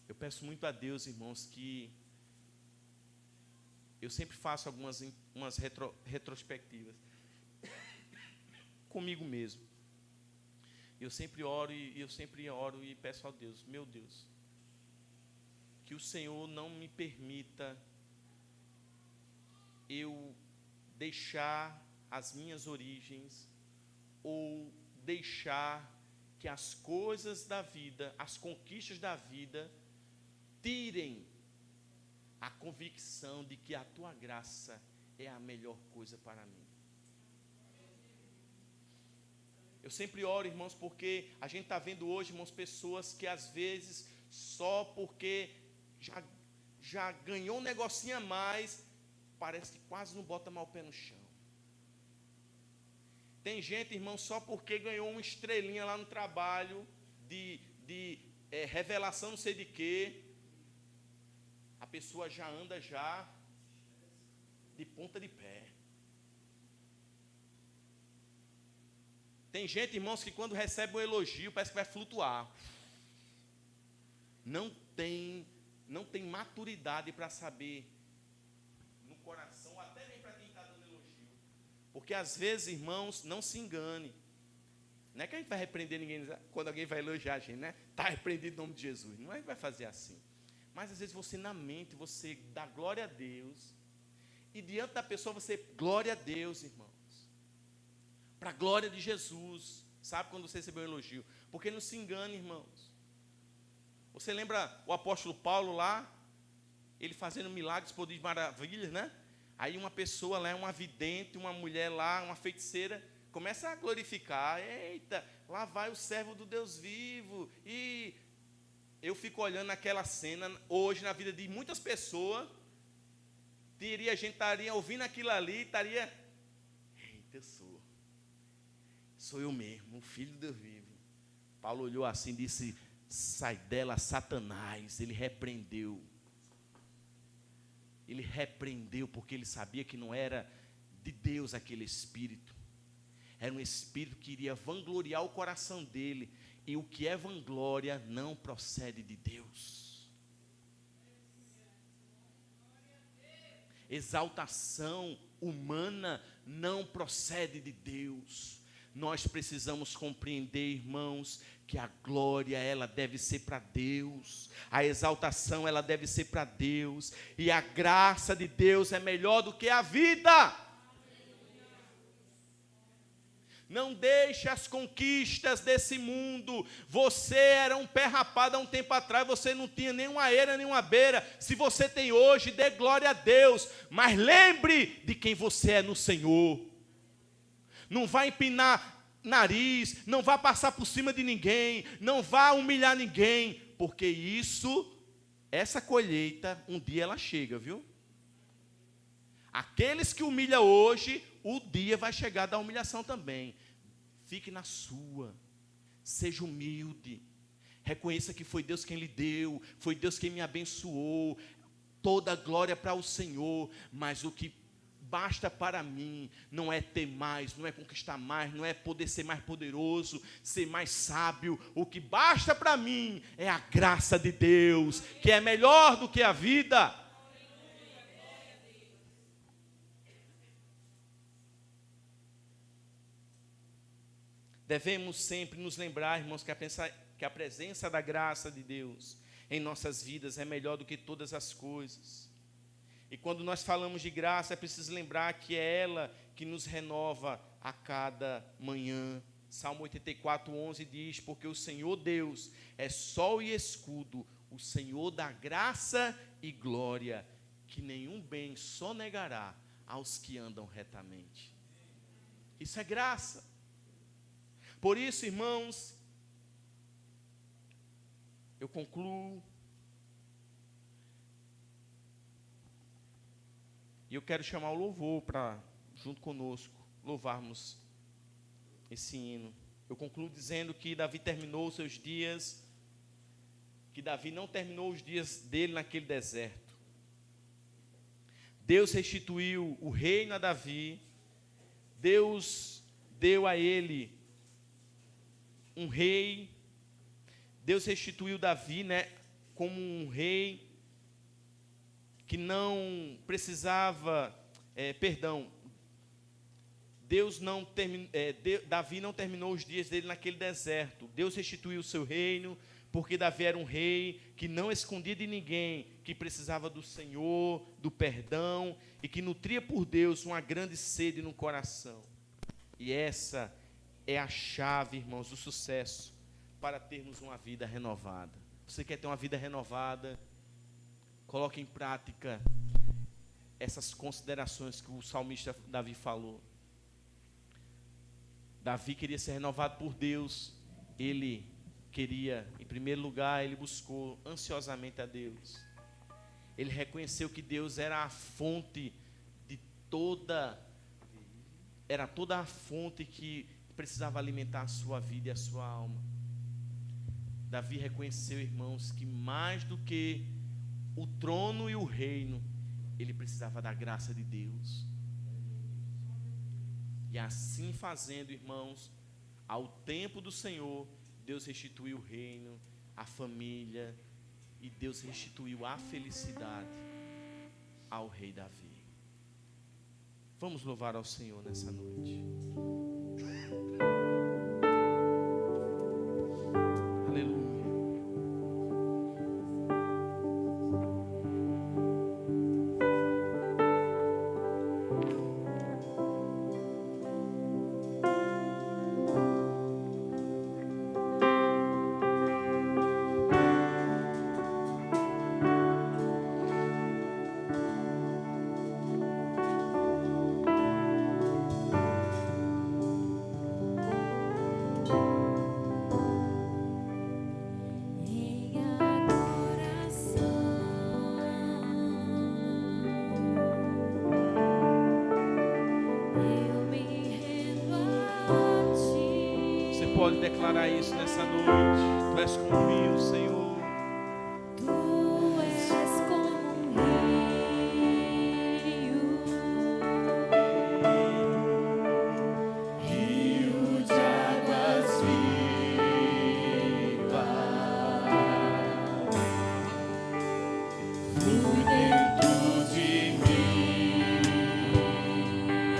Eu peço muito a Deus, irmãos, que eu sempre faço umas retrospectivas comigo mesmo. Eu sempre oro e peço a Deus, meu Deus, que o Senhor não me permita eu deixar as minhas origens ou deixar que as coisas da vida, as conquistas da vida, tirem a convicção de que a tua graça é a melhor coisa para mim. Eu sempre oro, irmãos, porque a gente está vendo hoje, irmãos, pessoas que às vezes, só porque já ganhou um negocinho a mais, parece que quase não bota mal o pé no chão. Tem gente, irmão, só porque ganhou uma estrelinha lá no trabalho, de revelação não sei de quê, a pessoa já anda de ponta de pé. Tem gente, irmãos, que quando recebe um elogio, parece que vai flutuar. Não tem maturidade para saber no coração, até nem para quem está dando elogio. Porque às vezes, irmãos, não se engane. Não é que a gente vai repreender ninguém quando alguém vai elogiar a gente, né? Está repreendido em nome de Jesus. Não é que vai fazer assim. Mas às vezes você na mente, você dá glória a Deus. E diante da pessoa você, glória a Deus, irmãos. Para a glória de Jesus. Sabe quando você recebeu um elogio? Porque não se engane, irmãos. Você lembra o apóstolo Paulo lá? Ele fazendo milagres, poderes, maravilhas, né? Aí uma pessoa lá, uma vidente, uma mulher lá, uma feiticeira, começa a glorificar. Eita, lá vai o servo do Deus vivo. E eu fico olhando aquela cena, hoje na vida de muitas pessoas, a gente estaria ouvindo aquilo ali, estaria, eita, eu sou eu mesmo, o filho do Deus vivo. Paulo olhou assim e disse, sai dela, Satanás. Ele repreendeu porque ele sabia que não era de Deus aquele espírito. Era um espírito que iria vangloriar o coração dele. E o que é vanglória não procede de Deus. Exaltação humana não procede de Deus. Nós precisamos compreender, irmãos, que a glória, ela deve ser para Deus. A exaltação, ela deve ser para Deus. E a graça de Deus é melhor do que a vida. Não deixe as conquistas desse mundo. Você era um pé rapado há um tempo atrás, você não tinha nenhuma eira, nenhuma beira. Se você tem hoje, dê glória a Deus. Mas lembre de quem você é no Senhor. Não vá empinar nariz, não vá passar por cima de ninguém, não vá humilhar ninguém, porque essa colheita, um dia ela chega, viu? Aqueles que humilham hoje, o dia vai chegar da humilhação também. Fique na sua, seja humilde, reconheça que foi Deus quem lhe deu, foi Deus quem me abençoou, toda a glória para o Senhor, mas o que basta para mim não é ter mais, não é conquistar mais, não é poder ser mais poderoso, ser mais sábio. O que basta para mim é a graça de Deus, que é melhor do que a vida. Devemos sempre nos lembrar, irmãos, que a presença da graça de Deus em nossas vidas é melhor do que todas as coisas. E quando nós falamos de graça, é preciso lembrar que é ela que nos renova a cada manhã. Salmo 84:11 diz, porque o Senhor Deus é sol e escudo, o Senhor dá graça e glória, que nenhum bem sonegará aos que andam retamente. Isso é graça. Por isso, irmãos, eu concluo. E eu quero chamar o louvor para, junto conosco, louvarmos esse hino. Eu concluo dizendo que Davi terminou os seus dias, que Davi não terminou os dias dele naquele deserto. Deus restituiu o reino a Davi, Deus deu a ele um rei, Deus restituiu Davi, né, como um rei que não precisava, Davi não terminou os dias dele naquele deserto. Deus restituiu o seu reino, porque Davi era um rei que não escondia de ninguém, que precisava do Senhor, do perdão, e que nutria por Deus uma grande sede no coração. E essa é a chave, irmãos, do sucesso para termos uma vida renovada. Você quer ter uma vida renovada? Coloque em prática essas considerações que o salmista Davi falou. Davi queria ser renovado por Deus. Ele queria, em primeiro lugar, ele buscou ansiosamente a Deus. Ele reconheceu que Deus era a fonte de toda a fonte que precisava alimentar a sua vida e a sua alma. Davi reconheceu, irmãos, que mais do que o trono e o reino, ele precisava da graça de Deus. E assim fazendo, irmãos, ao tempo do Senhor, Deus restituiu o reino, a família, e Deus restituiu a felicidade ao rei Davi. Vamos louvar ao Senhor nessa noite. Aleluia. Pode declarar isso nessa noite. Tu és como um rio, Senhor. Tu és como um rio de águas vivas, flui dentro de mim.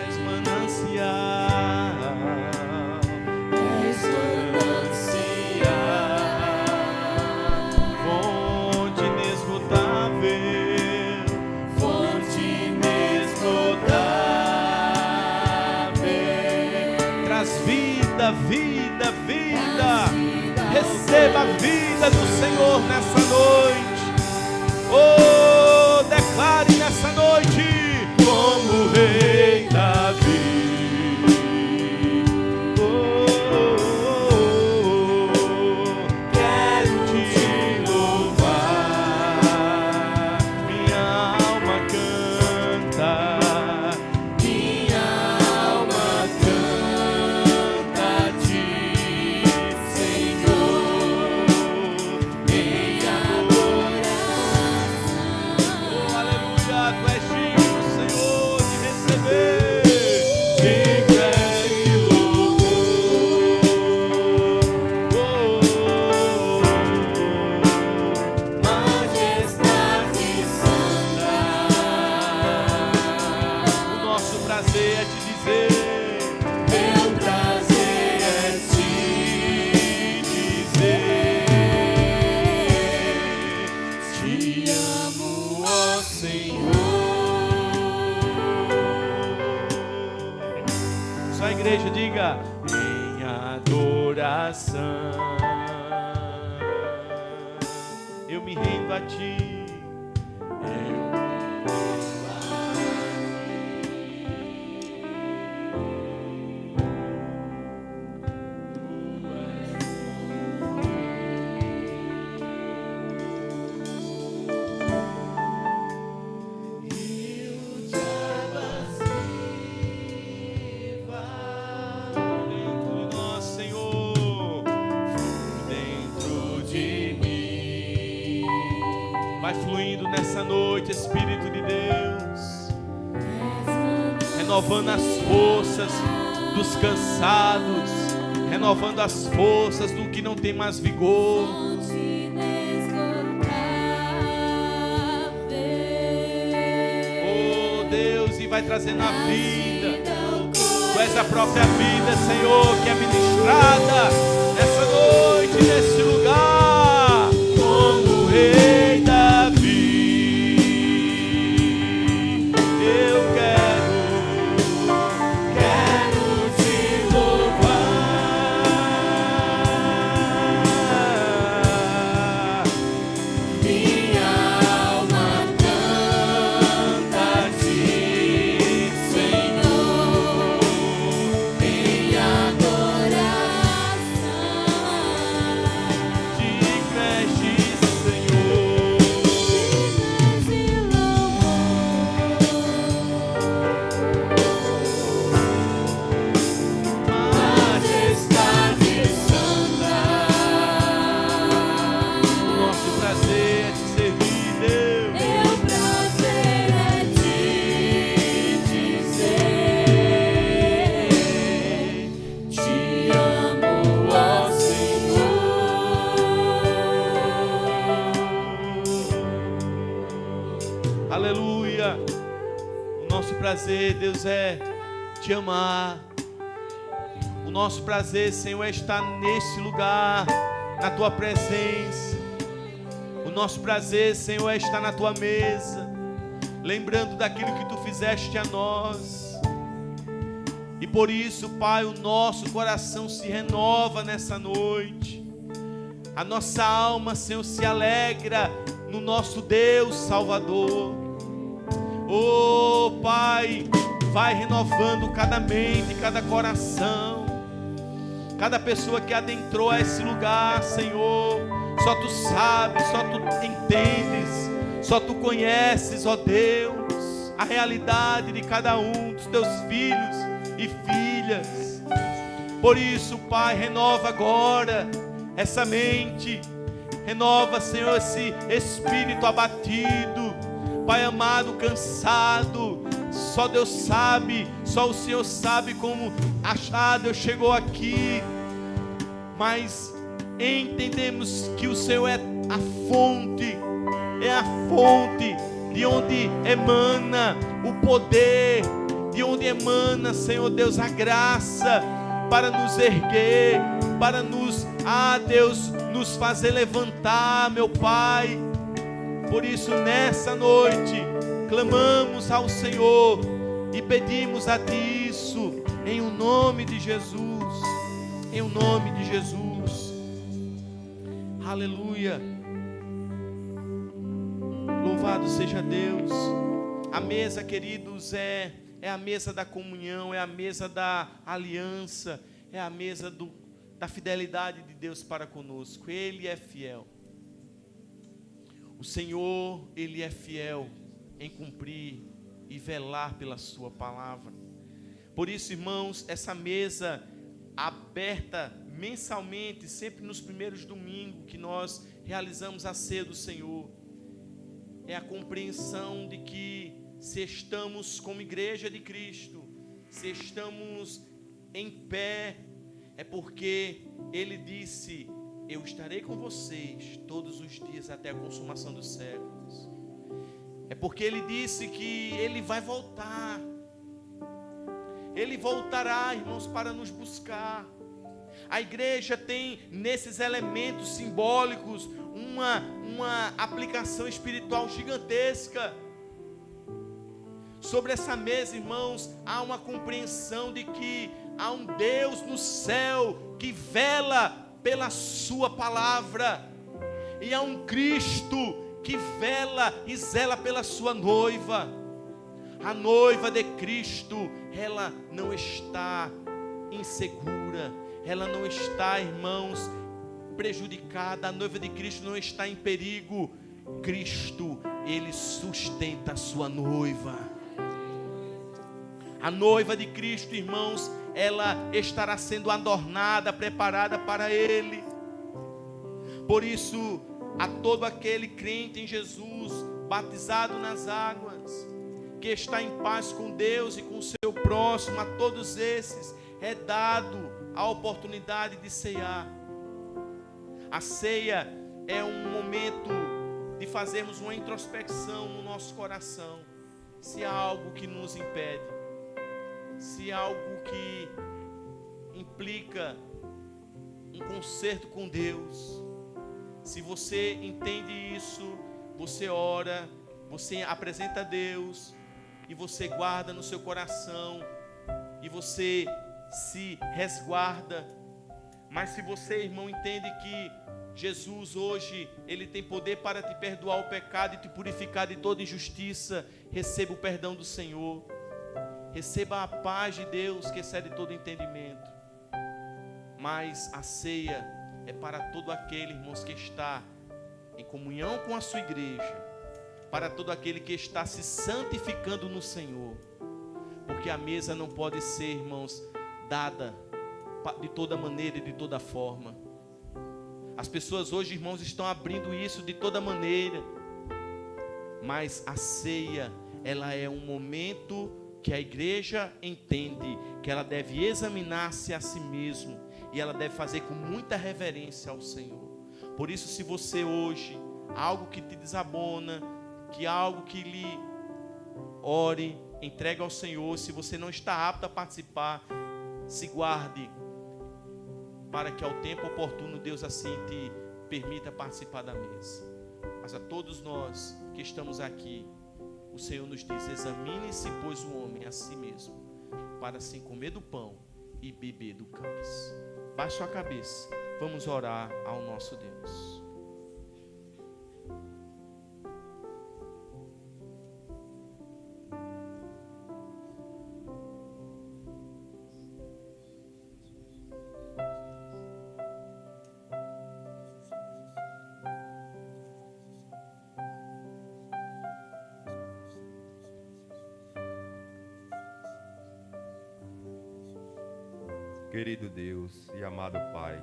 És manancial. Vida, vida, receba a vida do Senhor nessa noite. Oh, declare nessa noite como o rei Davi. Quero te louvar, minha alma canta. Igreja, diga em adoração, eu me rendo a ti. Vai fluindo nessa noite, Espírito de Deus, renovando as forças dos cansados, renovando as forças do que não tem mais vigor. Oh Deus, e vai trazendo a vida. Tu és a própria vida, Senhor, que é ministrada nessa noite, nesse lugar, como o Rei. prazer, Deus, é te amar. O nosso prazer, Senhor, é estar nesse lugar, na tua presença. O nosso prazer, Senhor, é estar na tua mesa, lembrando daquilo que tu fizeste a nós. E por isso, Pai, o nosso coração se renova nessa noite. A nossa alma, Senhor, se alegra no nosso Deus Salvador. Oh, Pai, vai renovando cada mente, cada coração, cada pessoa que adentrou a esse lugar, Senhor. Só tu sabes, só tu entendes, só tu conheces, ó Deus, a realidade de cada um dos teus filhos e filhas. Por isso, Pai, renova agora essa mente, renova, Senhor, esse espírito abatido, Pai amado, cansado. Só Deus sabe, só o Senhor sabe como Deus chegou aqui, mas entendemos que o Senhor é a fonte de onde emana o poder, de onde emana, Senhor Deus, a graça para nos erguer, para nos, Deus, nos fazer levantar, meu Pai. Por isso, nessa noite, clamamos ao Senhor e pedimos a Ti isso, em o nome de Jesus, em o nome de Jesus. Aleluia. Louvado seja Deus. A mesa, queridos, é a mesa da comunhão, é a mesa da aliança, é a mesa da fidelidade de Deus para conosco. Ele é fiel. O Senhor, Ele é fiel em cumprir e velar pela sua palavra. Por isso, irmãos, essa mesa aberta mensalmente, sempre nos primeiros domingos que nós realizamos a ceia do Senhor, é a compreensão de que se estamos como igreja de Cristo, se estamos em pé, é porque Ele disse: eu estarei com vocês todos os dias até a consumação dos séculos. É porque Ele disse que Ele vai voltar. Ele voltará, irmãos, para nos buscar. A igreja tem nesses elementos simbólicos uma aplicação espiritual gigantesca. Sobre essa mesa, irmãos, há uma compreensão de que há um Deus no céu que vela pela sua palavra, e há um Cristo que vela e zela pela sua noiva. A noiva de Cristo, ela não está insegura, ela não está, irmãos, prejudicada. A noiva de Cristo não está em perigo. Cristo, Ele sustenta a sua noiva. A noiva de Cristo, irmãos, ela estará sendo adornada, preparada para Ele. Por isso, a todo aquele crente em Jesus, batizado nas águas, que está em paz com Deus e com o seu próximo, a todos esses é dado a oportunidade de ceiar. A ceia é um momento de fazermos uma introspecção no nosso coração, se há algo que nos impede, se há algo que implica um conserto com Deus. Se você entende isso, você ora, você apresenta a Deus, e você guarda no seu coração, e você se resguarda. Mas se você, irmão, entende que Jesus hoje, Ele tem poder para te perdoar o pecado e te purificar de toda injustiça, receba o perdão do Senhor, receba a paz de Deus que excede todo entendimento. Mas a ceia é para todo aquele, irmãos, que está em comunhão com a sua igreja, para todo aquele que está se santificando no Senhor, porque a mesa não pode ser, irmãos, dada de toda maneira e de toda forma. As pessoas hoje, irmãos, estão abrindo isso de toda maneira, mas a ceia, ela é um momento que a igreja entende que ela deve examinar-se a si mesmo, e ela deve fazer com muita reverência ao Senhor. Por isso, se você hoje, algo que te desabona, que algo que lhe ore, Entrega ao Senhor. Se você não está apto a participar, se guarde, para que ao tempo oportuno Deus assim te permita participar da mesa. Mas a todos nós que estamos aqui, o Senhor nos diz: examine-se, pois, o homem a si mesmo, para assim comer do pão e beber do cálice. Baixe sua cabeça, vamos orar ao nosso Deus. Querido Deus e amado Pai,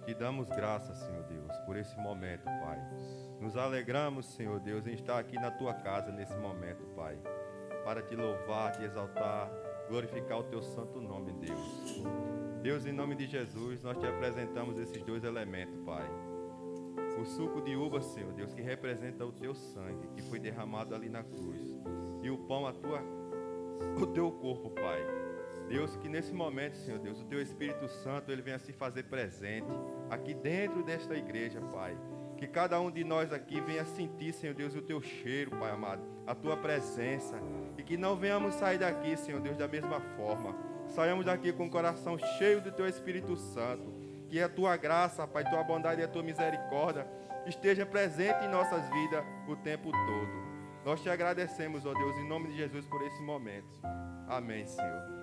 te damos graças, Senhor Deus, por esse momento, Pai. Nos alegramos, Senhor Deus, em estar aqui na Tua casa nesse momento, Pai, para te louvar, te exaltar, glorificar o Teu santo nome, Deus. Deus, em nome de Jesus, nós te apresentamos esses dois elementos, Pai. O suco de uva, Senhor Deus, que representa o Teu sangue, que foi derramado ali na cruz. E o pão, o Teu corpo, Pai. Deus, que nesse momento, Senhor Deus, o Teu Espírito Santo, Ele venha se fazer presente aqui dentro desta igreja, Pai. Que cada um de nós aqui venha sentir, Senhor Deus, o Teu cheiro, Pai amado, a Tua presença. E que não venhamos sair daqui, Senhor Deus, da mesma forma. Saiamos daqui com o coração cheio do Teu Espírito Santo. Que a Tua graça, Pai, Tua bondade e a Tua misericórdia esteja presente em nossas vidas o tempo todo. Nós te agradecemos, ó Deus, em nome de Jesus, por esse momento. Amém, Senhor.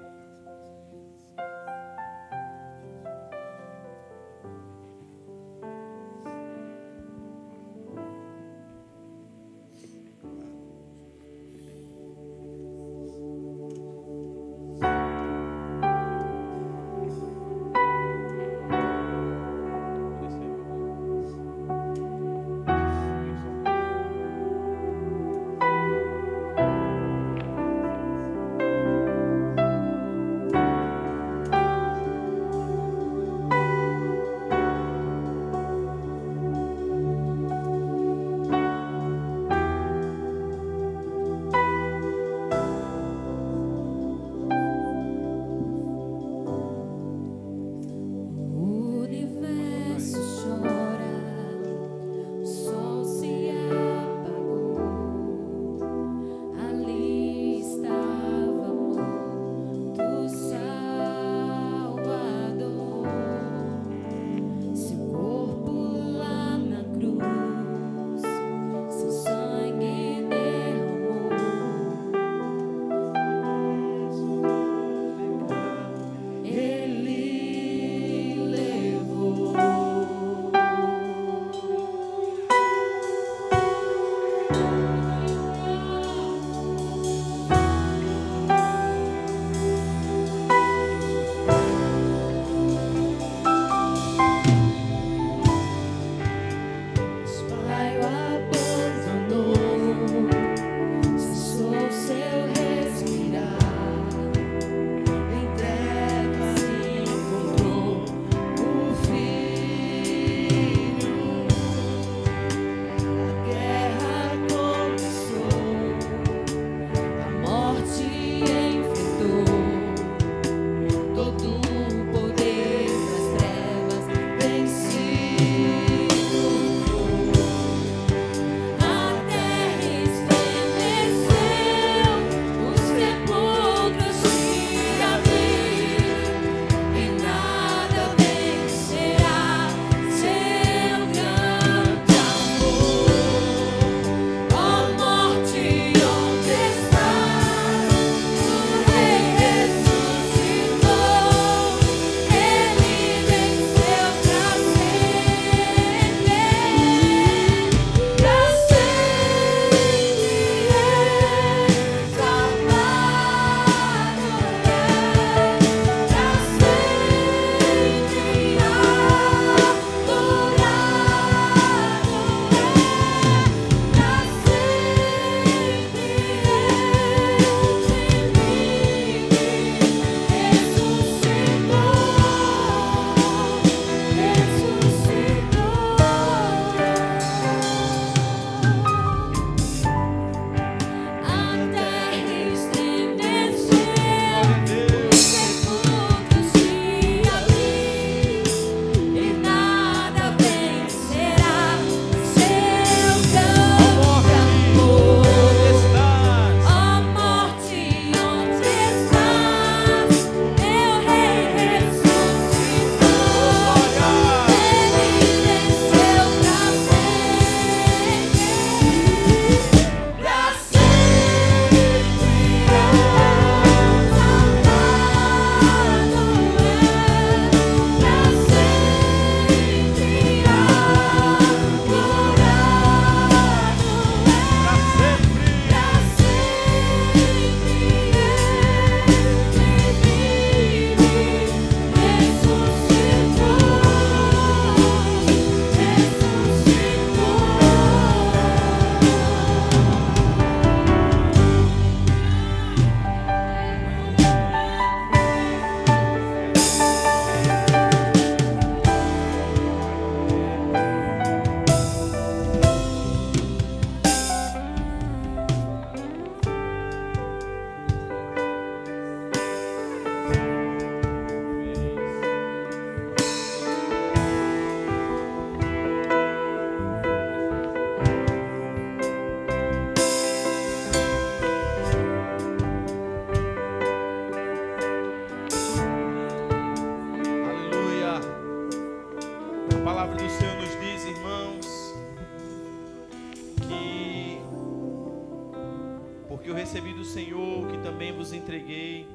eu recebi do Senhor, que também vos entreguei,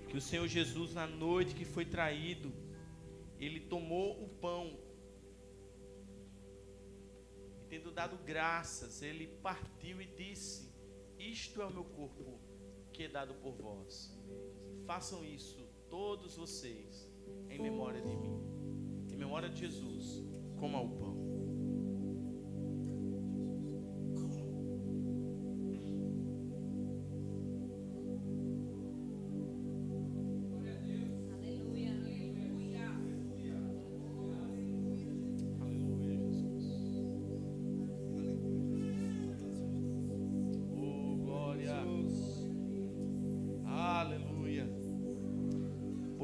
que o Senhor Jesus, na noite que foi traído, ele tomou o pão, e tendo dado graças, ele partiu e disse: isto é o meu corpo, que é dado por vós. Façam isso, todos vocês, em memória de mim. Em memória de Jesus, coma o pão.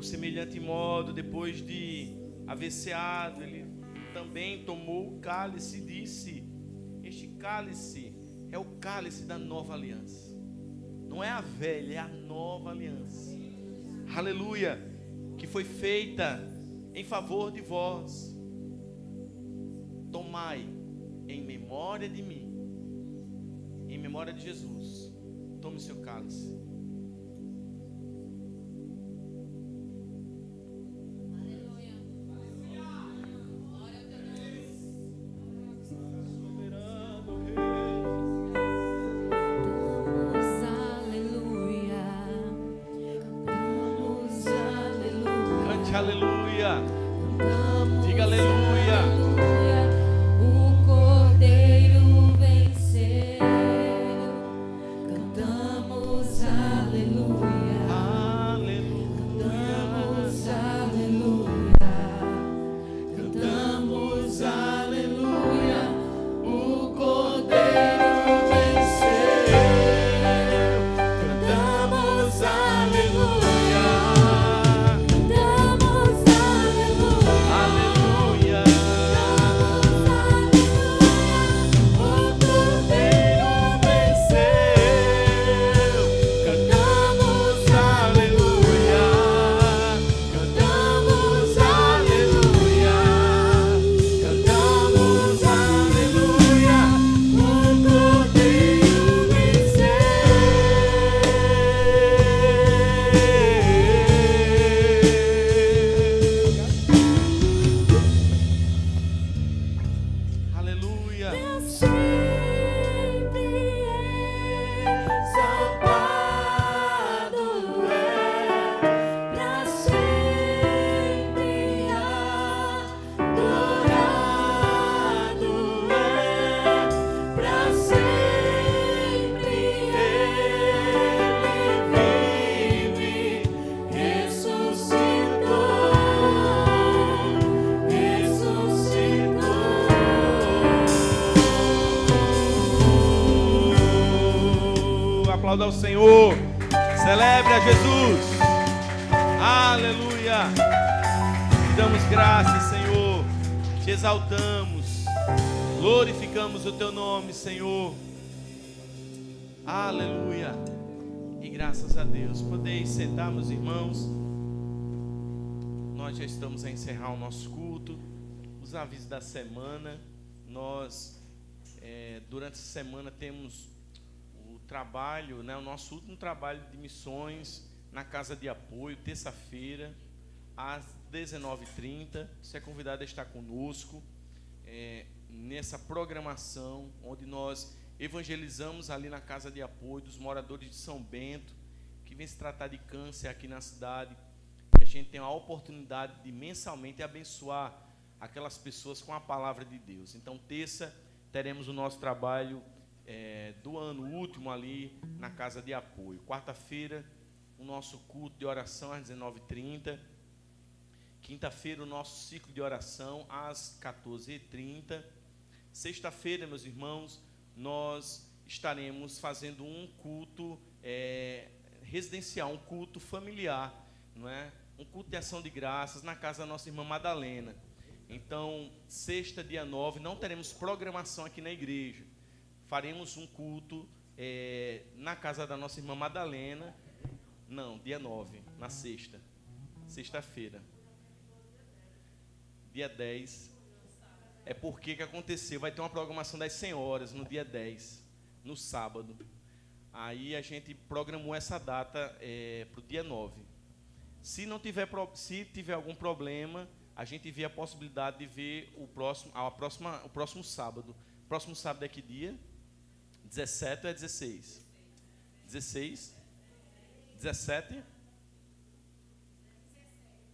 Semelhante modo, depois de haver ceado, ele também tomou o cálice e disse: este cálice é o cálice da nova aliança. Não é a velha, é a nova aliança. Aleluia! Que foi feita em favor de vós. Tomai em memória de mim, em memória de Jesus. Tome o seu cálice. Aleluia, diga aleluia. O Cordeiro venceu, cantamos aleluia, cantamos aleluia, cantamos aleluia. O Cordeiro venceu, cantamos aleluia. Aplauda ao Senhor, celebre a Jesus, aleluia. Te damos graças, Senhor, te exaltamos, glorificamos o teu nome, Senhor, aleluia. E graças a Deus, podeis sentar, meus irmãos. Nós já estamos a encerrar o nosso culto, os avisos da semana. Nós, durante essa semana, temos trabalho, o nosso último trabalho de missões na Casa de Apoio, terça-feira, às 19h30. Você é convidado a estar conosco nessa programação, onde nós evangelizamos ali na Casa de Apoio dos moradores de São Bento, que vem se tratar de câncer aqui na cidade. E a gente tem a oportunidade de mensalmente abençoar aquelas pessoas com a palavra de Deus. Então, terça, teremos o nosso trabalho do ano último ali na Casa de Apoio. Quarta-feira, o nosso culto de oração às 19h30. Quinta-feira, o nosso ciclo de oração às 14h30. Sexta-feira, meus irmãos, nós estaremos fazendo um culto residencial, um culto familiar, não é? Um culto de ação de graças na casa da nossa irmã Madalena. Então, sexta, dia 9, não teremos programação aqui na igreja. Faremos um culto na casa da nossa irmã Madalena. Não, dia 9, na sexta. Sexta-feira. Dia 10. É porque que aconteceu? Vai ter uma programação das senhoras no dia 10, no sábado. Aí a gente programou essa data para o dia 9. Se tiver algum problema, a gente vê a possibilidade de ver o próximo sábado. O próximo sábado é que dia? 17 ou é 16? 16? 17?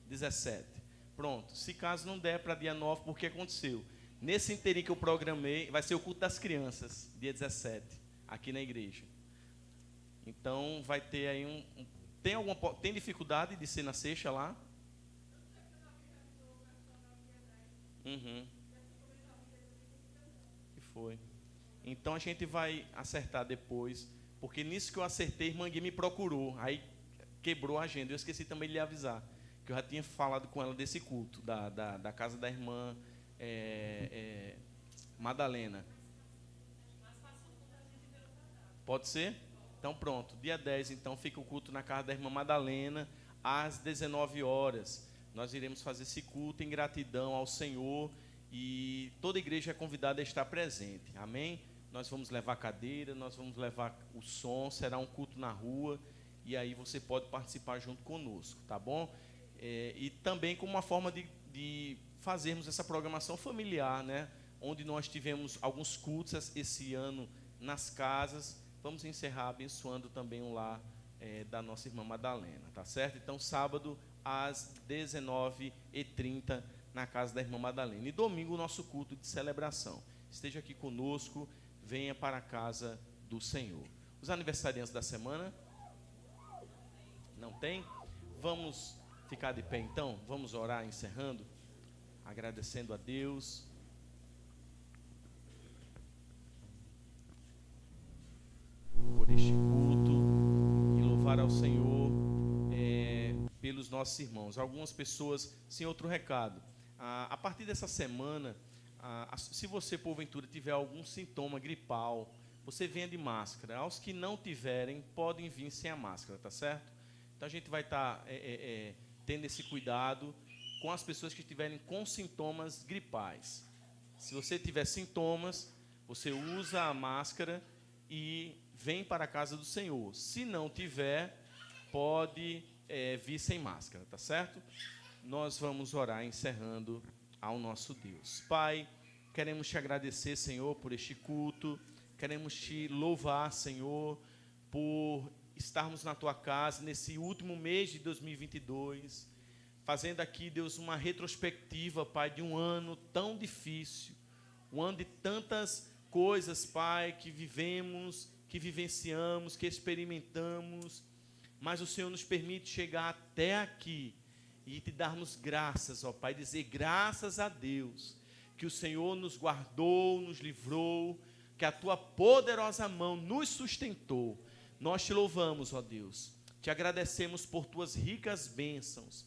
17. Pronto. Se caso não der para dia 9, porque aconteceu? Nesse inteirinho que eu programei, vai ser o culto das crianças, dia 17, aqui na igreja. Então, vai ter aí tem dificuldade de ser na sexta lá? Uhum. Que foi. Então, a gente vai acertar depois, porque nisso que eu acertei, a irmã Gui me procurou, aí quebrou a agenda. Eu esqueci também de lhe avisar, que eu já tinha falado com ela desse culto, da casa da irmã Madalena. Pode ser? Então pronto, dia 10 então fica o culto na casa da irmã Madalena, às 19 horas. Nós iremos fazer esse culto em gratidão ao Senhor e toda a igreja é convidada a estar presente, amém? Nós vamos levar cadeira, nós vamos levar o som, será um culto na rua e aí você pode participar junto conosco, tá bom? E também como uma forma de fazermos essa programação familiar, né? Onde nós tivemos alguns cultos esse ano nas casas. Vamos encerrar abençoando também o lar da nossa irmã Madalena, tá certo? Então, sábado, às 19h30, na casa da irmã Madalena. E domingo, o nosso culto de celebração. Esteja aqui conosco, venha para a casa do Senhor. Os aniversariantes da semana? Não tem? Vamos ficar de pé, então? Vamos orar, encerrando, agradecendo a Deus. Por este culto e louvar ao Senhor pelos nossos irmãos. Algumas pessoas, sem outro recado, a partir dessa semana, se você porventura tiver algum sintoma gripal, você venha de máscara. Aos que não tiverem, podem vir sem a máscara, tá certo? Então a gente vai estar tendo esse cuidado com as pessoas que estiverem com sintomas gripais. Se você tiver sintomas, você usa a máscara e vem para a casa do Senhor. Se não tiver, pode vir sem máscara, tá certo? Nós vamos orar encerrando ao nosso Deus. Pai, queremos te agradecer, Senhor, por este culto. Queremos te louvar, Senhor, por estarmos na tua casa nesse último mês de 2022, fazendo aqui, Deus, uma retrospectiva, Pai, de um ano tão difícil, um ano de tantas coisas, Pai, que vivemos, que vivenciamos, que experimentamos, mas o Senhor nos permite chegar até aqui e te darmos graças, ó Pai, dizer graças a Deus, que o Senhor nos guardou, nos livrou, que a tua poderosa mão nos sustentou. Nós te louvamos, ó Deus, te agradecemos por tuas ricas bênçãos,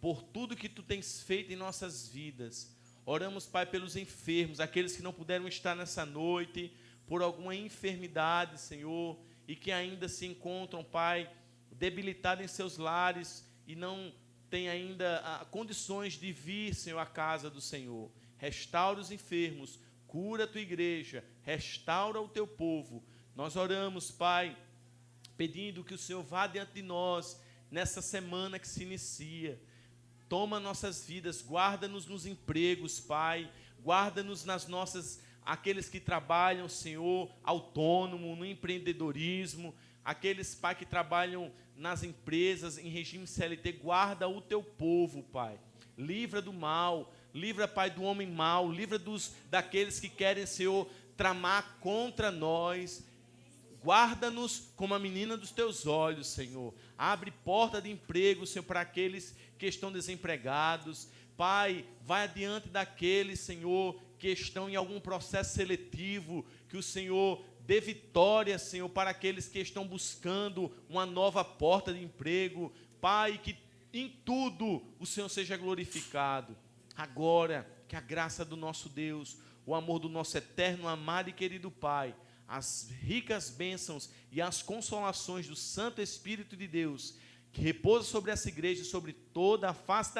por tudo que tu tens feito em nossas vidas. Oramos, Pai, pelos enfermos, aqueles que não puderam estar nessa noite, por alguma enfermidade, Senhor, e que ainda se encontram, Pai, debilitados em seus lares e não têm ainda condições de vir, Senhor, à casa do Senhor. Restaura os enfermos, cura a tua igreja, restaura o teu povo. Nós oramos, Pai, pedindo que o Senhor vá diante de nós nessa semana que se inicia. Toma nossas vidas, guarda-nos nos empregos, Pai, guarda-nos nas nossas, aqueles que trabalham, Senhor, autônomo, no empreendedorismo, aqueles, Pai, que trabalham nas empresas, em regime CLT, guarda o teu povo, Pai, livra do mal, livra, Pai, do homem mau, livra daqueles que querem, Senhor, tramar contra nós. Guarda-nos como a menina dos teus olhos, Senhor. Abre porta de emprego, Senhor, para aqueles que estão desempregados. Pai, vai adiante daqueles, Senhor, que estão em algum processo seletivo, que o Senhor dê vitória, Senhor, para aqueles que estão buscando uma nova porta de emprego. Pai, que em tudo o Senhor seja glorificado. Agora, que a graça do nosso Deus, o amor do nosso eterno, amado e querido Pai, as ricas bênçãos e as consolações do Santo Espírito de Deus, que repousa sobre essa igreja e sobre toda a face da